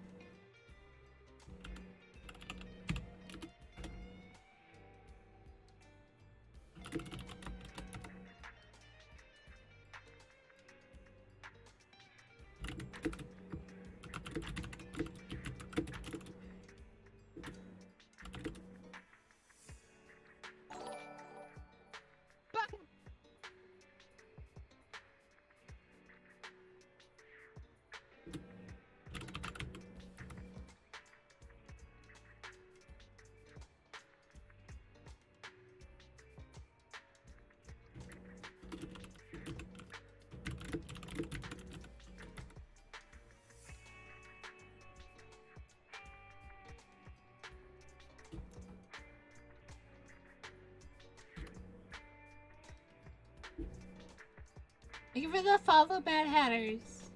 Thank you for the follow, Bad Hatters.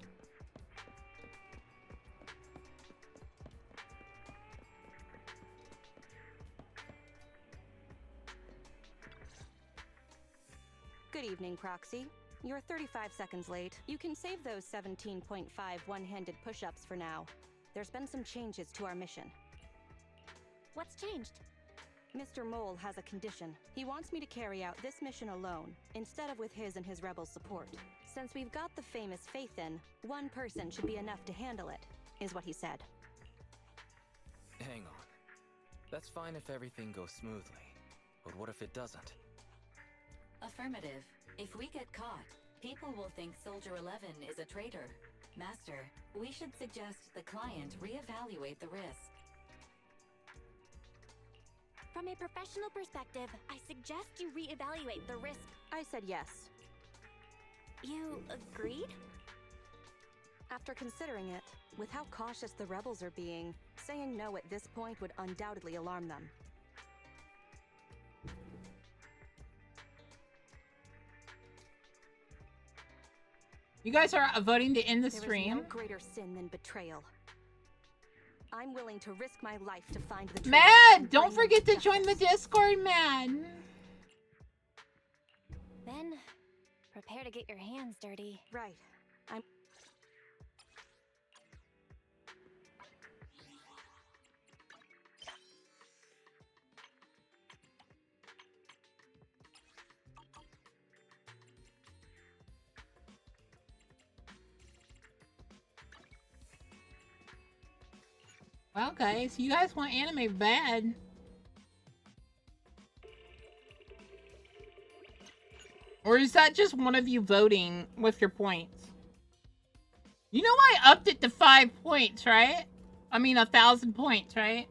Good evening, Proxy. You're 35 seconds late. You can save those 17.5 one-handed push-ups for now. There's been some changes to our mission. What's changed? Mr. Mole has a condition. He wants me to carry out this mission alone, instead of with his and his rebel support. Since we've got the famous Faith in, one person should be enough to handle it, is what he said. Hang on. That's fine if everything goes smoothly. But what if it doesn't? Affirmative. If we get caught, people will think Soldier 11 is a traitor. Master, we should suggest the client reevaluate the risk. From a professional perspective, I suggest you reevaluate the risk. I said yes. You agreed? After considering it, with how cautious the rebels are being, saying no at this point would undoubtedly alarm them. You guys are voting to end the There is stream. no greater sin than betrayal. I'm willing to risk my life to find the truth. Mad! Don't forget to join the Discord, Mad. Then, prepare to get your hands dirty. Right. I'm... Well, guys, you guys want anime bad. Or is that just one of you voting with your points? You know I upped it to 5 points, right? I mean 1,000 points, right?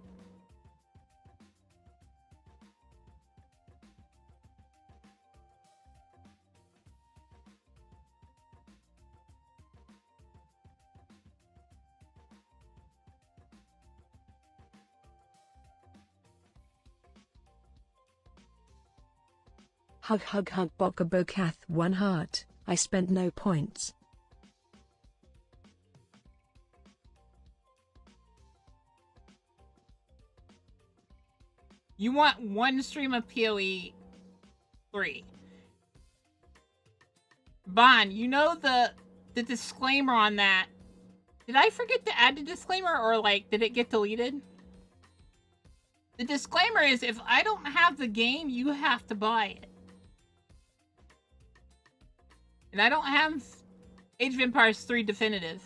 Hug hug hug Boka Bokath 1 heart. I spent no points. You want 1 stream of PoE 3. Bon, you know the disclaimer on that. Did I forget to add the disclaimer, or like did it get deleted? The disclaimer is if I don't have the game, you have to buy it. And I don't have Age of Empires 3 Definitive.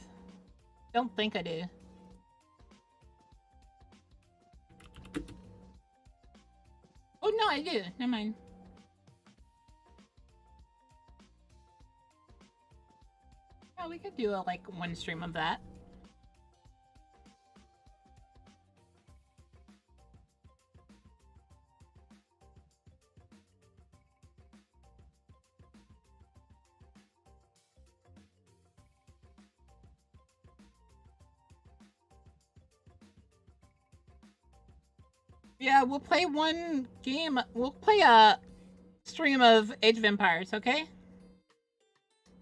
Don't think I do. Oh no, I do. Never mind. Yeah, we could do a, like 1 stream of that. Yeah, we'll play 1 game. We'll play a stream of Age of Empires, okay?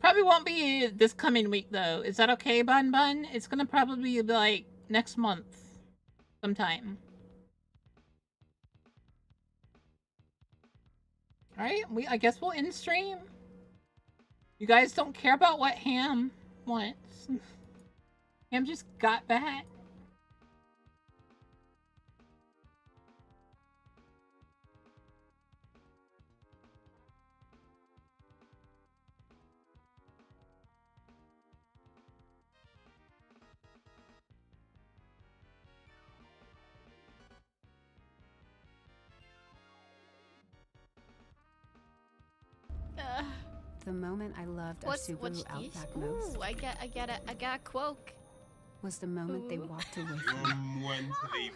Probably won't be this coming week, though. Is that okay, Bun Bun? It's gonna probably be, like, next month. Sometime. Alright, I guess we'll end stream. You guys don't care about what Ham wants. Ham just got back. The moment I loved our Subaru Outback most Ooh, I got a quote. was the moment they walked away from me. When to leave.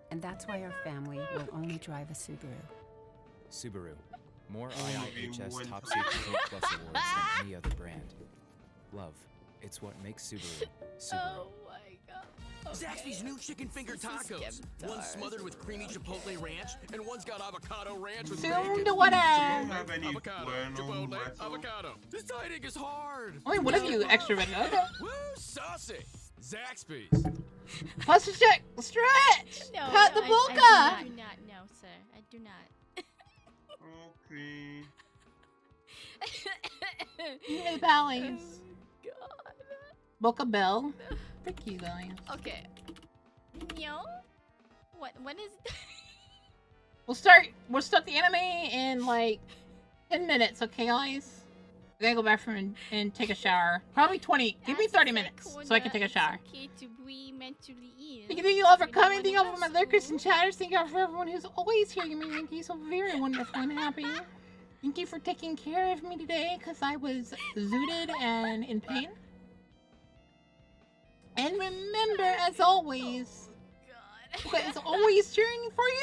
And that's why our family will only drive a Subaru. Subaru. More IIHS Top Secret Paint Plus awards than any other brand. Love. It's what makes Subaru Subaru. Oh my god. Okay. Zaxby's new chicken finger tacos. One's smothered with creamy chipotle ranch, and one's got avocado ranch with bacon. Avocado, chipotle, avocado. This dining is hard. Only one of you extra red. Okay. Woo, saucy. Zaxby's. Plus a check. Stretch. No, Cut the I bulka. do not know, sir. I do not. Okay. Hey, Ballies. God. Boca Bell. Frick you guys. Okay. Yo? When is We'll start the anime in like 10 minutes, okay guys? I gotta go bathroom and take a shower. Probably 20. Give me 30 minutes so I can take a shower. okay to be mentally ill? Thank you all for coming. Thank you all for my lurkers and chatters. Thank you all for everyone who's always here. You make me so very wonderful and happy. Thank you for taking care of me today because I was zooted and in pain. And remember, as always, God, is always cheering for you.